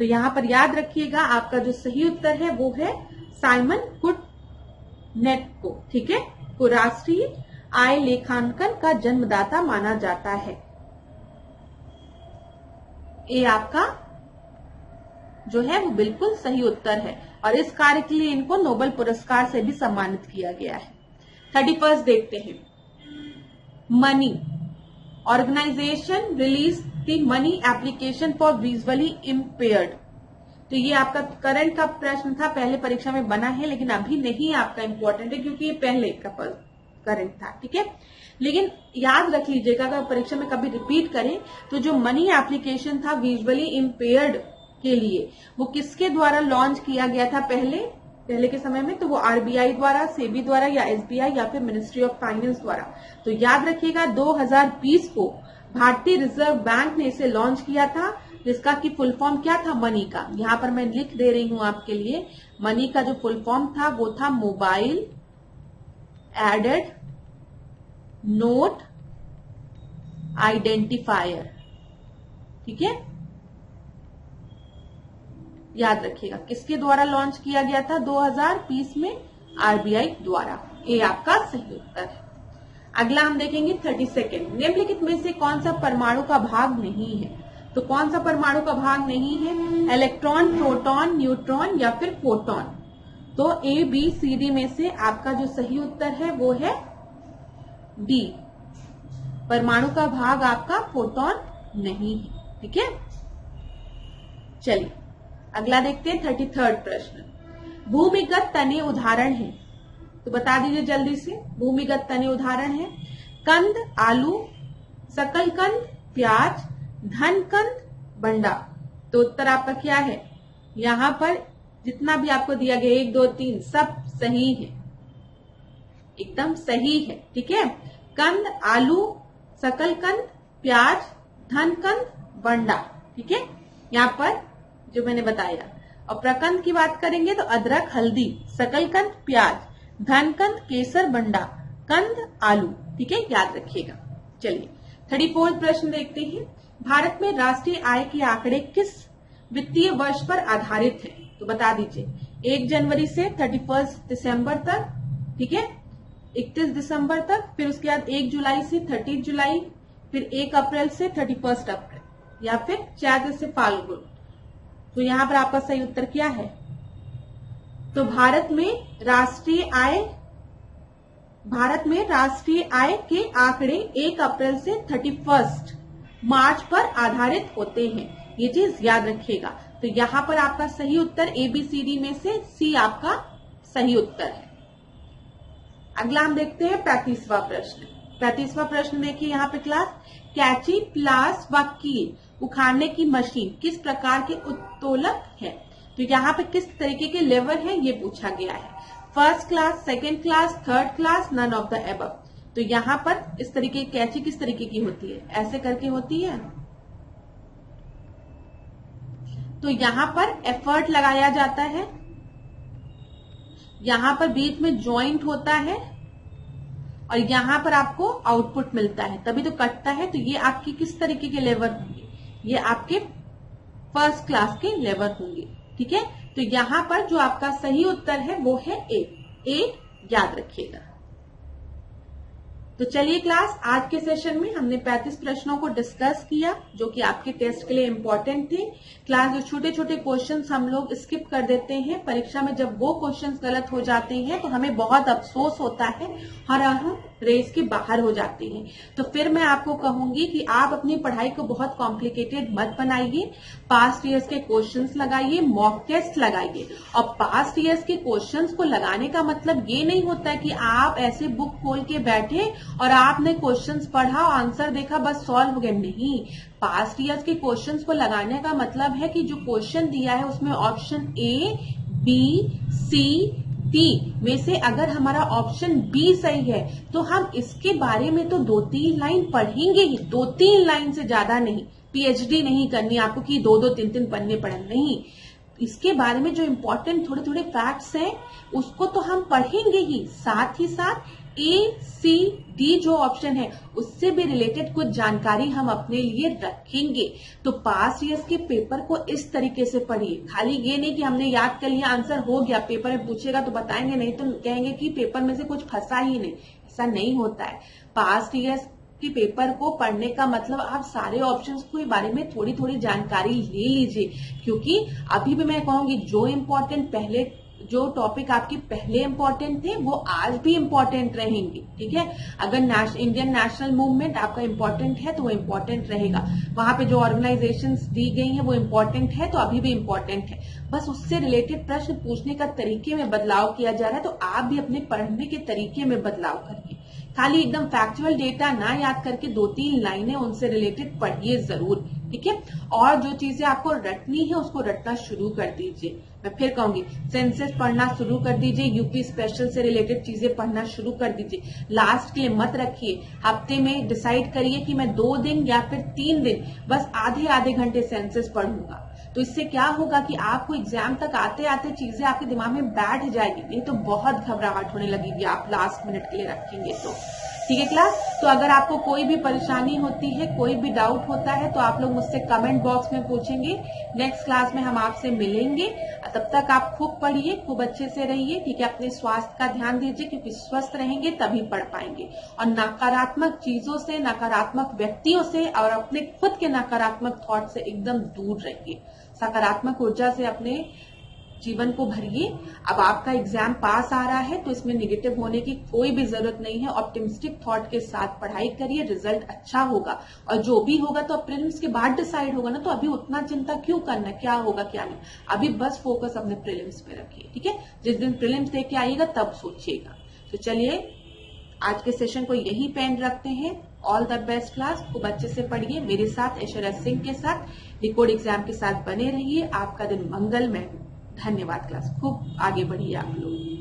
तो यहाँ पर याद रखिएगा, आपका जो सही उत्तर है वो है साइमन कुजनेट को, ठीक है, को राष्ट्रीय आय लेखांकन का जन्मदाता माना जाता है। ए आपका जो है वो बिल्कुल सही उत्तर है, और इस कार्य के लिए इनको नोबेल पुरस्कार से भी सम्मानित किया गया है। 31 देखते हैं, money organization release the money application for visually impaired. तो ये आपका करंट का प्रश्न था, पहले परीक्षा में बना है, लेकिन अभी नहीं आपका इंपॉर्टेंट है क्योंकि ये पहले का करंट था। ठीक है, लेकिन याद रख लीजिएगा अगर परीक्षा में कभी रिपीट करें तो जो मनी एप्लीकेशन था विजुअली इम्पेयर्ड के लिए, वो किसके द्वारा लॉन्च किया गया था पहले के समय में? तो वो आरबीआई द्वारा, सेबी द्वारा, या एसबीआई, या फिर मिनिस्ट्री ऑफ फाइनेंस द्वारा। तो याद रखिएगा 2020 को भारतीय रिजर्व बैंक ने इसे लॉन्च किया था, जिसका की फुल फॉर्म क्या था? मनी का। यहां पर मैं लिख दे रही हूं आपके लिए, मनी का जो फुल फॉर्म था वो था मोबाइल एडेड नोट आइडेंटिफायर। ठीक है, याद रखिएगा किसके द्वारा लॉन्च किया गया था 2020 में? आरबीआई द्वारा। ये आपका सही उत्तर है। अगला हम देखेंगे 32 निम्नलिखित में से कौन सा परमाणु का भाग नहीं है? तो कौन सा परमाणु का भाग नहीं है? इलेक्ट्रॉन, प्रोटॉन, न्यूट्रॉन या फिर फोटॉन। तो ए बी सी डी में से आपका जो सही उत्तर है वो है डी, परमाणु का भाग आपका फोटॉन नहीं है। ठीक है, चलिए अगला देखते हैं 33 प्रश्न। भूमिगत तने उदाहरण है, तो बता दीजिए जल्दी से। भूमिगत तने उदाहरण है कंद, आलू, सकलकंद, प्याज, धनकंद, बंडा। तो उत्तर आपका क्या है? यहां पर जितना भी आपको दिया गया 1 2 3 सब सही है, एकदम सही है। ठीक है, कंद, आलू, सकलकंद, प्याज, धनकंद, बंडा। ठीक है, यहाँ पर जो मैंने बताया। और प्रकंद की बात करेंगे तो अदरक, हल्दी, सकलकंद, प्याज, धनकंद, केसर, बंडा, कंद, आलू। ठीक है, याद रखिएगा। चलिए 34 प्रश्न देखते हैं। भारत में राष्ट्रीय आय के आंकड़े किस वित्तीय वर्ष पर आधारित है? तो बता दीजिए। 1 जनवरी से 31 दिसंबर तक, ठीक है, 31 दिसंबर तक, फिर उसके बाद 1 जुलाई से 30 जुलाई, फिर 1 अप्रैल से 31 अप्रैल, या फिर चैत्र से फाल्गुन। तो यहाँ पर आपका सही उत्तर क्या है? तो भारत में राष्ट्रीय आय के आंकड़े 1 अप्रैल से 31 मार्च पर आधारित होते हैं, ये चीज याद रखिएगा। तो यहाँ पर आपका सही उत्तर ABCD में से सी आपका सही उत्तर है। अगला हम देखते हैं 35वां प्रश्न। 35वां प्रश्न देखिए यहाँ पे क्लास, कैची, प्लास व कील उखाड़ने की मशीन किस प्रकार के उत्तोलक है? तो यहाँ पे किस तरीके के लेवर है ये पूछा गया है। First class, second class, third class, none of the above. तो यहाँ पर इस तरीके की कैची किस तरीके की होती है? ऐसे करके होती है। तो यहाँ पर एफर्ट लगाया जाता है, यहाँ पर बीच में जॉइंट होता है, और यहाँ पर आपको आउटपुट मिलता है, तभी तो कटता है। तो ये आपकी किस तरीके के लेवर होंगे? ये आपके फर्स्ट क्लास के लेवर होंगे। ठीक है, तो यहाँ पर जो आपका सही उत्तर है वो है ए, याद रखिएगा। तो चलिए क्लास, आज के सेशन में हमने 35 प्रश्नों को डिस्कस किया जो कि आपके टेस्ट के लिए इम्पोर्टेंट थे। क्लास, जो छोटे छोटे क्वेश्चंस हम लोग स्किप कर देते हैं परीक्षा में, जब वो क्वेश्चंस गलत हो जाते हैं तो हमें बहुत अफसोस होता है और हम रेस के बाहर हो जाते हैं। तो फिर मैं आपको कहूंगी कि आप अपनी पढ़ाई को बहुत कॉम्प्लिकेटेड मत बनाइए, पास्ट ईयर्स के क्वेश्चंस लगाइए, मॉक टेस्ट लगाइए। और पास्ट ईयर्स के क्वेश्चंस को लगाने का मतलब ये नहीं होता है कि आप ऐसे बुक खोल के बैठे और आपने क्वेश्चंस पढ़ा, आंसर देखा, बस सॉल्व हो गया। नहीं, पास्ट ईयर्स के क्वेश्चंस को लगाने का मतलब है कि जो क्वेश्चन दिया है उसमें option A, B, C, D में से अगर हमारा ऑप्शन B सही है तो हम इसके बारे में तो 2-3 लाइन पढ़ेंगे ही, 2-3 लाइन से ज्यादा नहीं। PhD नहीं करनी आपको कि 2-2, 3-3 पन्ने पढ़े, नहीं। इसके बारे में जो इम्पोर्टेंट थोड़े थोड़े फैक्ट्स हैं उसको तो हम पढ़ेंगे ही, साथ ही साथ A, C, D जो ऑप्शन है उससे भी रिलेटेड कुछ जानकारी हम अपने लिए रखेंगे। तो पास्ट ईयर्स के पेपर को इस तरीके से पढ़िए, खाली ये नहीं कि हमने याद कर लिया, आंसर हो गया, पेपर में पूछेगा तो बताएंगे, नहीं तो कहेंगे कि पेपर में से कुछ फंसा ही नहीं। ऐसा नहीं होता है। पास्ट ईयर्स के पेपर को पढ़ने का मतलब आप सारे ऑप्शंस के बारे में थोड़ी थोड़ी जानकारी ले लीजिए, क्योंकि अभी भी मैं कहूंगी जो इम्पोर्टेंट पहले जो टॉपिक आपके पहले इंपॉर्टेंट थे वो आज भी इंपॉर्टेंट रहेंगे, ठीक है। अगर इंडियन नेशनल मूवमेंट आपका इंपॉर्टेंट है तो वो इंपॉर्टेंट रहेगा, वहां पे जो ऑर्गेनाइजेशंस दी गई हैं वो इंपॉर्टेंट है तो अभी भी इंपॉर्टेंट है, बस उससे रिलेटेड प्रश्न पूछने का तरीके में बदलाव किया जा रहा है। तो आप भी अपने पढ़ने के तरीके में बदलाव करिए, खाली एकदम फैक्चुअल डेटा ना याद करके 2-3 लाइनें उनसे रिलेटेड पढ़िए जरूर, ठीक है। और जो चीजें आपको रटनी है उसको रटना शुरू कर दीजिए। मैं फिर कहूंगी, सेंसस पढ़ना शुरू कर दीजिए, यूपी स्पेशल से रिलेटेड चीजें पढ़ना शुरू कर दीजिए। लास्ट के लिए मत रखिए, हफ्ते में डिसाइड करिए कि मैं 2 दिन या फिर 3 दिन बस आधे घंटे सेंसस पढ़ूंगा। तो इससे क्या होगा कि आपको एग्जाम तक आते आते चीजें आपके दिमाग में बैठ जाएगी, नहीं तो बहुत घबराहट होने लगेगी आप लास्ट मिनट के लिए रखेंगे तो, ठीक है क्लास। तो अगर आपको कोई भी परेशानी होती है, कोई भी डाउट होता है तो आप लोग मुझसे कमेंट बॉक्स में पूछेंगे। नेक्स्ट क्लास में हम आपसे मिलेंगे, तब तक आप खूब पढ़िए, खूब अच्छे से रहिए, ठीक है। अपने स्वास्थ्य का ध्यान दीजिए क्योंकि स्वस्थ रहेंगे तभी पढ़ पाएंगे। और नकारात्मक चीजों से, नकारात्मक व्यक्तियों से और अपने खुद के नकारात्मक थॉट से एकदम दूर रहिए, सकारात्मक ऊर्जा से अपने जीवन को भरिए। अब आपका एग्जाम पास आ रहा है तो इसमें निगेटिव होने की कोई भी जरूरत नहीं है, ऑप्टिमिस्टिक थॉट के साथ पढ़ाई करिए, रिजल्ट अच्छा होगा। और जो भी होगा तो प्रीलिम्स के बाद डिसाइड होगा ना, तो अभी उतना चिंता क्यों करना, क्या होगा क्या नहीं, अभी बस फोकस अपने प्रीलिम्स पे रखिए, ठीक है। जिस दिन प्रीलिम्स दे के आइएगा तब सोचिएगा। तो चलिए आज के सेशन को यही पे एंड रखते हैं। ऑल द बेस्ट क्लास, खूब अच्छे से पढ़िए, मेरे साथ ऐश्वर्या सिंह के साथ डिकोड एग्जाम के साथ बने रहिए। आपका दिन मंगलमय। धन्यवाद क्लास, खूब आगे बढ़िए आप लोग।